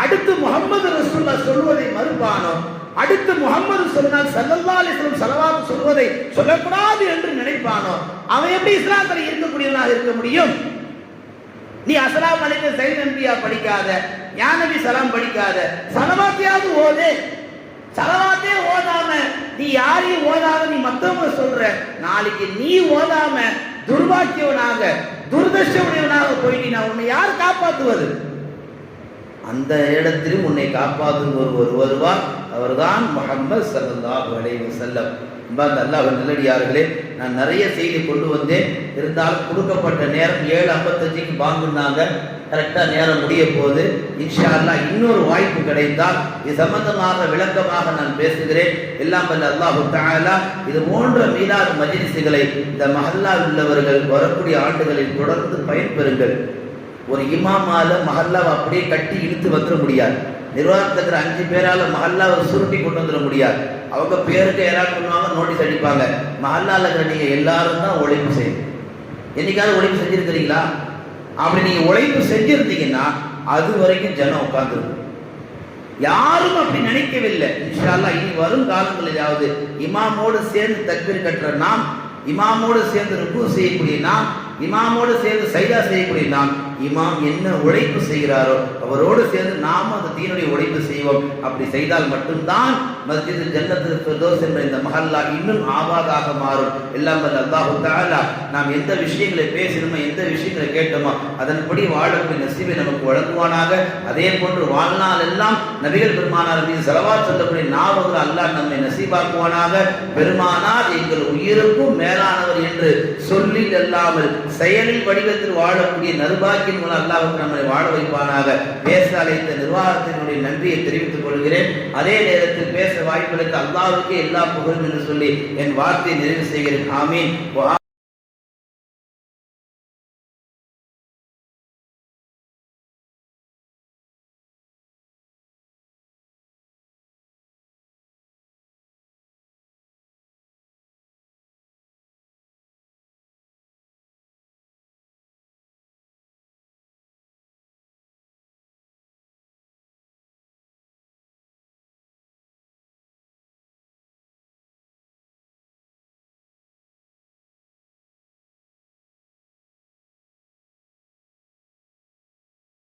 S2: அடுத்து முஹம்மது ரசூலுல்லாஹ் சொல்வதை மறுப்பானோ, அடுத்து முஹம்மது சொன்னால் ஸல்லல்லாஹு அலைஹி வஸல்லம் ஸலவாத் சொல்வதை சொல்லக்கூடாது என்று நினைப்பானோ, அவன் எப்படி இஸ்லாத்தில் இருக்கக்கூடியவனாக இருக்க முடியும்? நீ அஸ்ஸலாமு அலைக்கும் ஸையத் நபியா படிக்காத, யா நபி சலாம் படிக்காத, ஸலவாத்தையாவது ஓதே. ஸலவாத்தே ஓதாம நீ யாரையும் ஓதாம நீ மத்தவங்க சொல்ற, நாளைக்கு நீ ஓதாம துர்பாக்கியவனாக துர்தர்ஷவனாக போயிட்டீனா உன்னை யார் காப்பாற்றுவது? அந்த இடத்திலும் உன்னை காப்பாற்றும் ஒருவர் வருவார், அவர்தான் முஹம்மது ஸல்லல்லாஹு அலைஹி வஸல்லம். அல்லாஹ் நல்லடியார்களே, நான் நிறைய செய்தி கொண்டு வந்தேன், இருந்தாலும் கொடுக்கப்பட்ட நேரம் 7:55க்கு பாங்குனாங்க, கரெக்டாக நேரம் முடிய போது. இன்ஷா அல்லாஹ் இன்னொரு வாய்ப்பு கிடைத்தால் இது சம்பந்தமாக விளக்கமாக நான் பேசுகிறேன். எல்லாம் வல்ல அல்லாஹ் தஆலா இது போன்ற மீலாது மஜ்லிஸ்களை இந்த மஹல்லாவில் உள்ளவர்கள் வரக்கூடிய ஆண்டுகளில் தொடர்ந்து பயன்பெறுங்கள். ஒரு இமாமால மஹல்லாவை அப்படியே கட்டி இழுத்து வந்துட முடியாது. நிர்வாகத்தில் இருக்கிற 5 பேரால மஹல்லாவை சுருட்டி கொண்டு வந்துட முடியாது. அவங்க பேருக்கு யாராவது பண்ணுவாங்க, நோட்டீஸ் அடிப்பாங்க. மஹல்லாவில் இருக்கிற நீங்க எல்லாரும் தான் உழைப்பு செய்யும். என்னைக்காவது உழைப்பு செஞ்சிருக்கிறீங்களா? அப்படி நீங்க உழைப்பு செஞ்சிருந்தீங்கன்னா அது வரைக்கும் ஜனம் உட்கார்ந்துருக்கும். யாரும் அப்படி நினைக்கவில்லை. இன்ஷா அல்லாஹ் இனி வரும் காலங்களிலாவது இமாமோடு சேர்ந்து தக்பீர் கட்டுற நாம், இமாமோடு சேர்ந்து ருக்கு செய்யக்கூடிய நாம், இமாமோடு சேர்ந்து சைதா செய்யக்கூடிய நாம், இமாம் என்ன உழைப்பு செய்கிறாரோ அவரோடு சேர்ந்து நாம் அந்த தீனுடைய உழைப்பு செய்வோம். அப்படி செய்தால் மட்டும்தான் மஸ்ஜித் ஜன்னத்துல் ஃபிர்தௌஸ் என்ற இந்த மஹல்லா இன்னும் ஆபாதாக மாறும். எல்லாம் வல்ல அல்லாஹ் தஆலா நாம் எந்த விஷயங்களை பேசினோமோ, எந்த விஷயங்களை கேட்டோமோ அதன்படி வாழக்கூடிய நசீபை நமக்கு வழங்குவானாக. அதே போன்று வாழ்நாள் எல்லாம் நபிகள் பெருமானார் மீது ஸலவாத் சொல்லக்கூடிய நாவுகள் அல்லாஹ் நம்மை நசீபாக்குவானாக. பெருமானார் எங்கள் உயிருக்கும் மேலானவர் என்று சொல்லி அல்லாமல் செயலில் வடிவத்தில் வாழக்கூடிய நறுபாக்கின் மூலம் அல்லாஹ் நம்மை வாழ வைப்பானாக. பேச அழைத்த நிர்வாகத்தினுடைய நன்றியை தெரிவித்துக் கொள்கிறேன். அதே நேரத்தில் பேச வாய்ப்பளித்த அல்லாஹ்வுக்கு எல்லா புகழும் என்று சொல்லி என் வார்த்தையை நிறைவு செய்கிறேன். ஆமீன்.